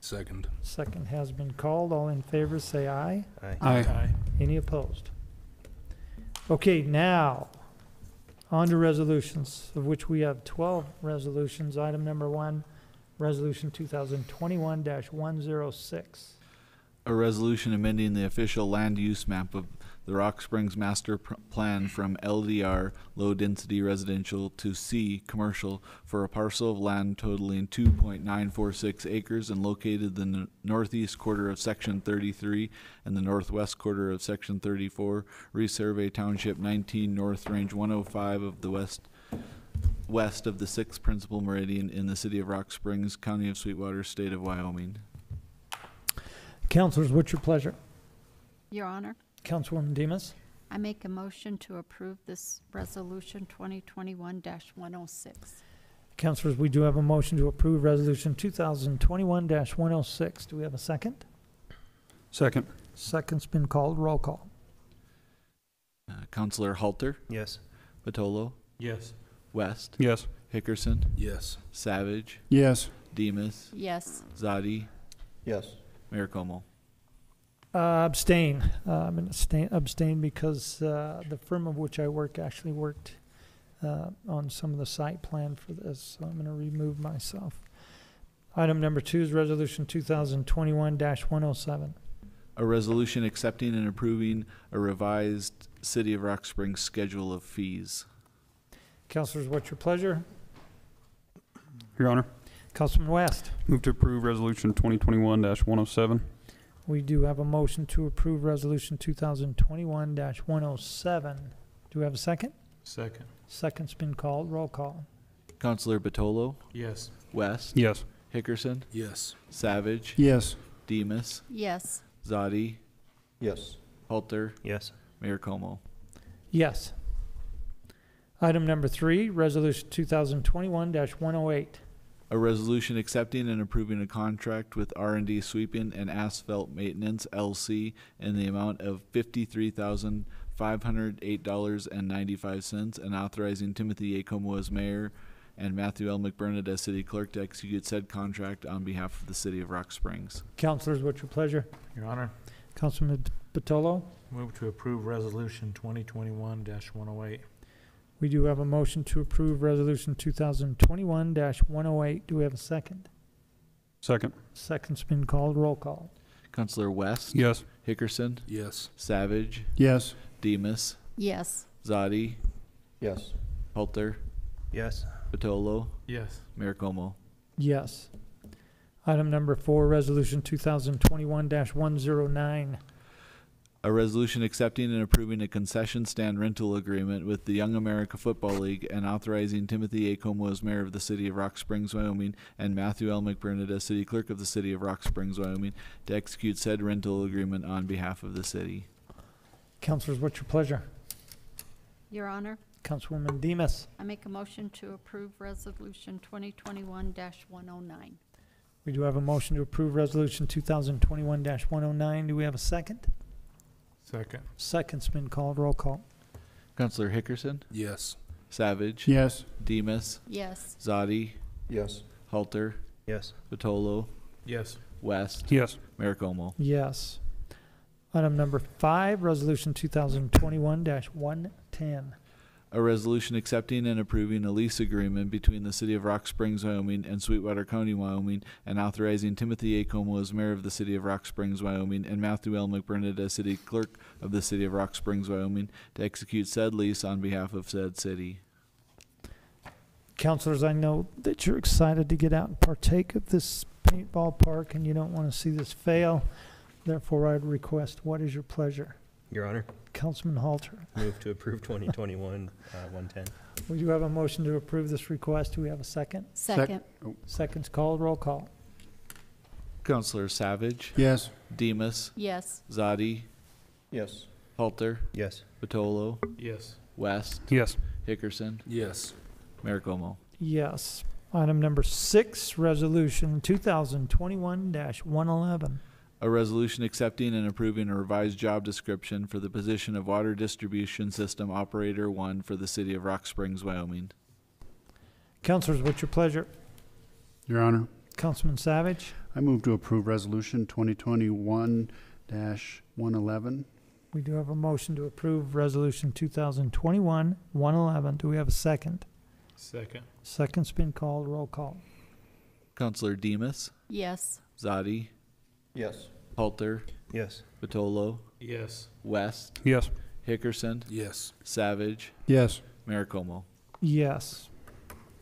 Second. Second has been called. All in favor say aye. Aye. Any opposed? Okay, now, on to resolutions, of which we have 12 resolutions. Item number 1, Resolution 2021-106. A resolution amending the official land use map of the Rock Springs Master Plan from LDR, Low Density Residential, to C, Commercial, for a parcel of land totaling 2.946 acres and located in the northeast quarter of Section 33 and the northwest quarter of Section 34, Resurvey Township 19, North Range 105 of the west of the 6th Principal Meridian in the city of Rock Springs, County of Sweetwater, State of Wyoming. Councilors, what's your pleasure? Your Honor, Councilwoman Demus? I make a motion to approve this resolution 2021-106. Councilors, we do have a motion to approve Resolution 2021-106. Do we have a second? Second. Second's been called. Roll call. Councilor Halter? Yes. Batolo? Yes. West? Yes. Hickerson? Yes. Savage? Yes. Demus? Yes. Zadi? Yes. Mayor Como? Abstain. I'm going to abstain because the firm of which I work actually worked on some of the site plan for this, so I'm going to remove myself. Item number 2 is Resolution 2021-107. A resolution accepting and approving a revised City of Rock Springs schedule of fees. Councilors, what's your pleasure? Your Honor. Councilman West? Move to approve Resolution 2021-107. We do have a motion to approve Resolution 2021-107. Do we have a second? Second. Second's been called. Roll call. Councilor Batolo? Yes. West? Yes. Hickerson? Yes. Savage? Yes. Demus? Yes. Zadi? Yes. Halter, Yes. Mayor Como. Yes. Item number 3, Resolution 2021-108. A resolution accepting and approving a contract with R&D Sweeping and Asphalt Maintenance LC in the amount of $53,508.95 and authorizing Timothy A. Como as mayor and Matthew L. McBurnett as city clerk to execute said contract on behalf of the city of Rock Springs. Councilors, what's your pleasure? Your Honor, Councilman Patolo? move to approve Resolution 2021-108. We do have a motion to approve Resolution 2021-108. Do we have a second? Second. Second's been called. Roll call. Councilor West? Yes. Hickerson? Yes. Savage? Yes. Demus? Yes. Zadi? Yes. Halter? Yes. Patolo? Yes. Mayor Como. Yes. Item number 4, Resolution 2021-109. A resolution accepting and approving a concession stand rental agreement with the Young America Football League and authorizing Timothy A. Como as mayor of the city of Rock Springs, Wyoming, and Matthew L. McBurnett as city clerk of the city of Rock Springs, Wyoming, to execute said rental agreement on behalf of the city. Councilors, what's your pleasure? Your Honor, Councilwoman Demus. I make a motion to approve Resolution 2021-109. We do have a motion to approve Resolution 2021-109. Do we have a second? Second. Second's been called. Roll call. Councilor Hickerson? Yes. Savage? Yes. Demus? Yes. Zadi? Yes. Halter? Yes. Patolo? Yes. West? Yes. Mayor Como. Yes. Item number 5, Resolution 2021-110. A resolution accepting and approving a lease agreement between the city of Rock Springs, Wyoming and Sweetwater County, Wyoming, and authorizing Timothy A. Como as mayor of the city of Rock Springs, Wyoming, and Matthew L. McBurnett as city clerk of the city of Rock Springs, Wyoming, to execute said lease on behalf of said city. Councilors, I know that you're excited to get out and partake of this paintball park and you don't want to see this fail. Therefore, I'd request, what is your pleasure? Your Honor, Councilman Halter. move to approve 2021-110. We do have a motion to approve this request. Do we have a second? Second. Second's called. Roll call. Councilor Savage? Yes. Demus? Yes. Zadi? Yes. Halter? Yes. Patolo? Yes. West? Yes. Hickerson? Yes. Mayor Como. Yes. Item number 6, Resolution 2021-111. A resolution accepting and approving a revised job description for the position of Water Distribution System Operator 1 for the city of Rock Springs, Wyoming. Councilors, what's your pleasure? Your Honor, Councilman Savage. I move to approve Resolution 2021-111. We do have a motion to approve Resolution 2021-111. Do we have a second? Second. Second's been called. Roll call. Councilor Demus? Yes. Zadi? Yes. Halter? Yes. Patolo? Yes. West? Yes. Hickerson? Yes. Savage? Yes. Mayor Como. Yes.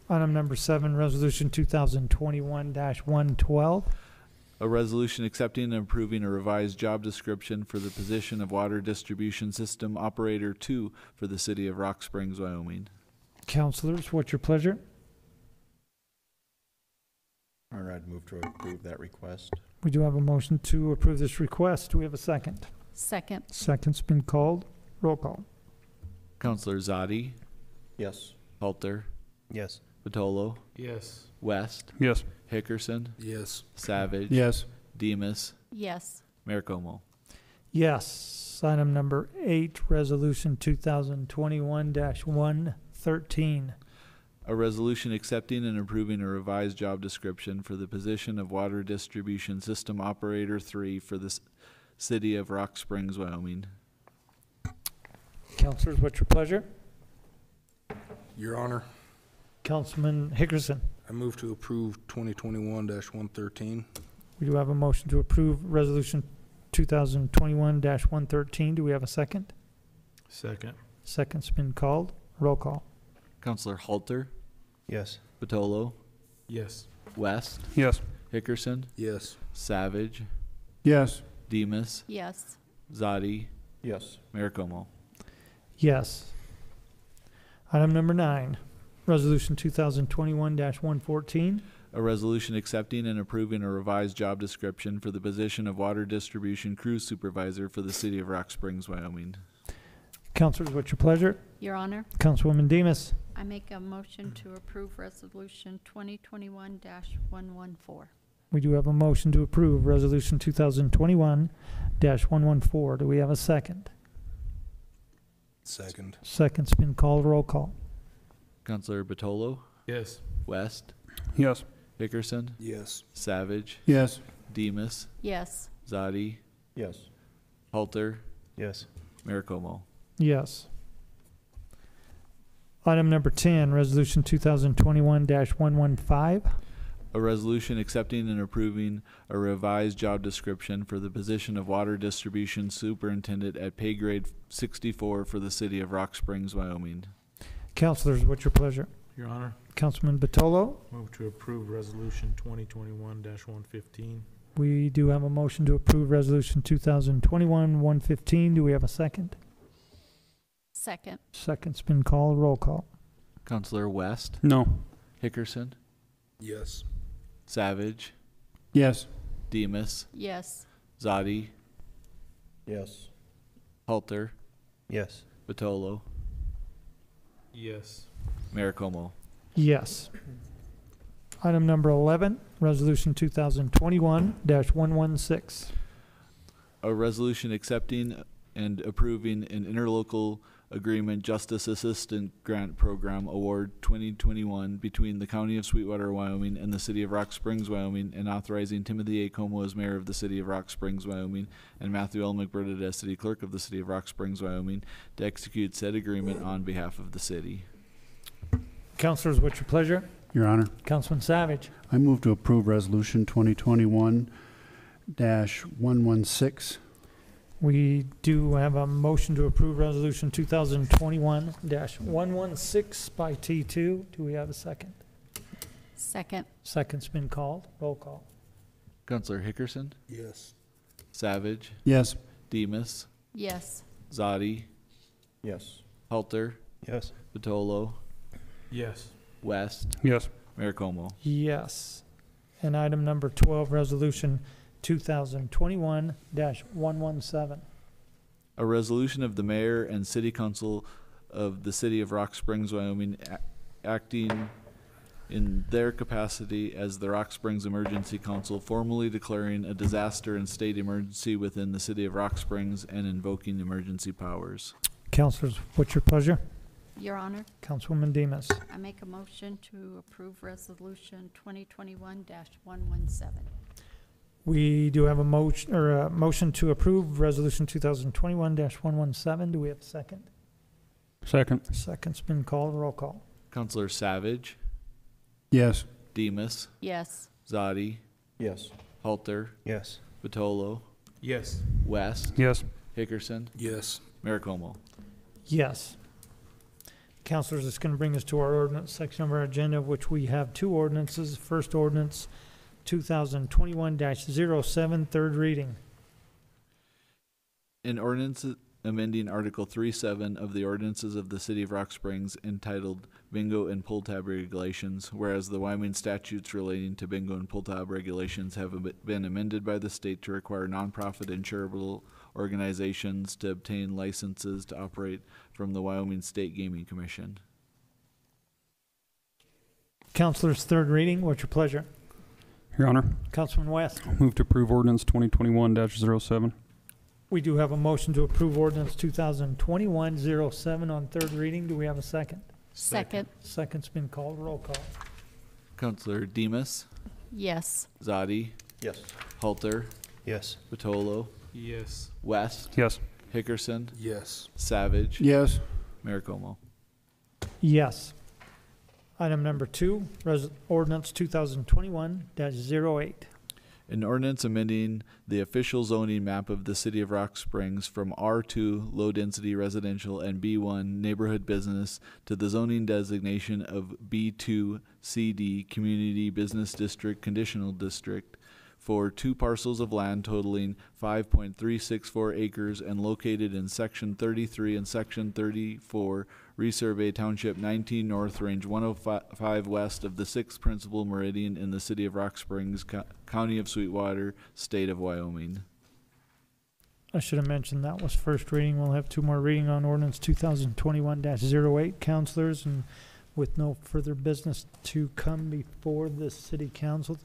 Item number 7, Resolution 2021-112. A resolution accepting and approving a revised job description for the position of Water Distribution System Operator 2 for the city of Rock Springs, Wyoming. Councilors, what's your pleasure? All right, I'd move to approve that request. We do have a motion to approve this request. Do we have a second? Second. Second's been called. Roll call. Councilor Zadi? Yes. Halter? Yes. Patolo? Yes. West? Yes. Hickerson? Yes. Savage? Yes. Demus? Yes. Mayor Como. Yes. Item number 8, Resolution 2021-113. A resolution accepting and approving a revised job description for the position of Water Distribution System Operator 3 for the city of Rock Springs, Wyoming. Councilors, what's your pleasure? Your Honor, Councilman Hickerson. I move to approve 2021-113. We do have a motion to approve Resolution 2021-113. Do we have a second? Second. Second's been called. Roll call. Councilor Halter? Yes. Patolo? Yes. West? Yes. Hickerson? Yes. Savage? Yes. Demus? Yes. Zadi? Yes. Mayor Como. Yes. Item number 9, Resolution 2021-114. A resolution accepting and approving a revised job description for the position of water distribution crew supervisor for the city of Rock Springs, Wyoming. Councilors, what's your pleasure? Your Honor, Councilwoman Demus. I make a motion to approve Resolution 2021-114. We do have a motion to approve Resolution 2021-114. Do we have a second? Second. Second's been called. Roll call. Councilor Batolo? Yes. West? Yes. Hickerson? Yes. Savage? Yes. Demus? Yes. Zadi? Yes. Halter? Yes. Mayor Como? Yes. Item number 10, Resolution 2021-115. A resolution accepting and approving a revised job description for the position of water distribution superintendent at pay grade 64 for the city of Rock Springs, Wyoming. Councilors, what's your pleasure? Your Honor, Councilman Batolo. move to approve Resolution 2021-115. We do have a motion to approve Resolution 2021-115. Do we have a second? Second. Second's been called. Roll call. Councilor West? No. Hickerson? Yes. Savage? Yes. Demus? Yes. Zadi? Yes. Halter? Yes. Batolo? Yes. Mayor Como? Yes. Item number 11, Resolution 2021-116. A resolution accepting and approving an interlocal agreement Justice Assistant Grant Program Award 2021 between the County of Sweetwater, Wyoming and the City of Rock Springs, Wyoming, and authorizing Timothy A. Como as mayor of the City of Rock Springs, Wyoming, and Matthew L. McBurnett as city clerk of the City of Rock Springs, Wyoming, to execute said agreement on behalf of the city. Councilors, what's your pleasure? Your Honor, Councilman Savage. I move to approve Resolution 2021-116. We do have a motion to approve Resolution 2021-116 by T2. Do we have a second? Second. Second's been called. Roll call. Councilor Hickerson? Yes. Savage? Yes. Demus? Yes. Zadi? Yes. Halter? Yes. Batolo? Yes. West? Yes. Mayor Como? Yes. And item number 12, Resolution 2021-117. A resolution of the mayor and city council of the city of Rock Springs, Wyoming, acting in their capacity as the Rock Springs Emergency Council, formally declaring a disaster and state emergency within the city of Rock Springs and invoking emergency powers. Councilors, what's your pleasure? Your Honor, Councilwoman Demus. I make a motion to approve Resolution 2021-117. We do have a motion to approve Resolution 2021-117. Do we have a second? Second. Second's been called. Roll call. Councilor Savage? Yes. Demus? Yes. Zadi? Yes. Halter? Yes. Batolo? Yes. West? Yes. Hickerson? Yes. Mayor Como? Yes. Councilors, it's going to bring us to our ordinance section of our agenda, which we have two ordinances. First ordinance, 2021-07, third reading. An ordinance amending Article 3.7 of the ordinances of the City of Rock Springs entitled Bingo and Pull Tab Regulations, whereas the Wyoming statutes relating to bingo and pull tab regulations have been amended by the state to require nonprofit and charitable organizations to obtain licenses to operate from the Wyoming State Gaming Commission. Councilors, third reading. What's your pleasure? Your Honor, Councilman West. move to approve ordinance 2021-07. We do have a motion to approve ordinance 2021-07 on third reading. Do we have a second? Second. Second's been called. Roll call. Councilor Demus? Yes. Zadi? Yes. Halter? Yes. Batolo? Yes. West? Yes. Hickerson? Yes. Savage? Yes. Mayor Como? Yes. Item number 2, ordinance 2021-08. An ordinance amending the official zoning map of the City of Rock Springs from R2 Low Density Residential and B1 Neighborhood Business to the zoning designation of B2 CD Community Business District Conditional District for 2 parcels of land totaling 5.364 acres and located in Section 33 and Section 34 resurvey Township 19 North, Range 105 west of the 6th principal meridian in the city of Rock Springs, County of Sweetwater, State of Wyoming. I should have mentioned that was first reading. We'll have two more reading on ordinance 2021-08. Counselors, and with no further business to come before the city council,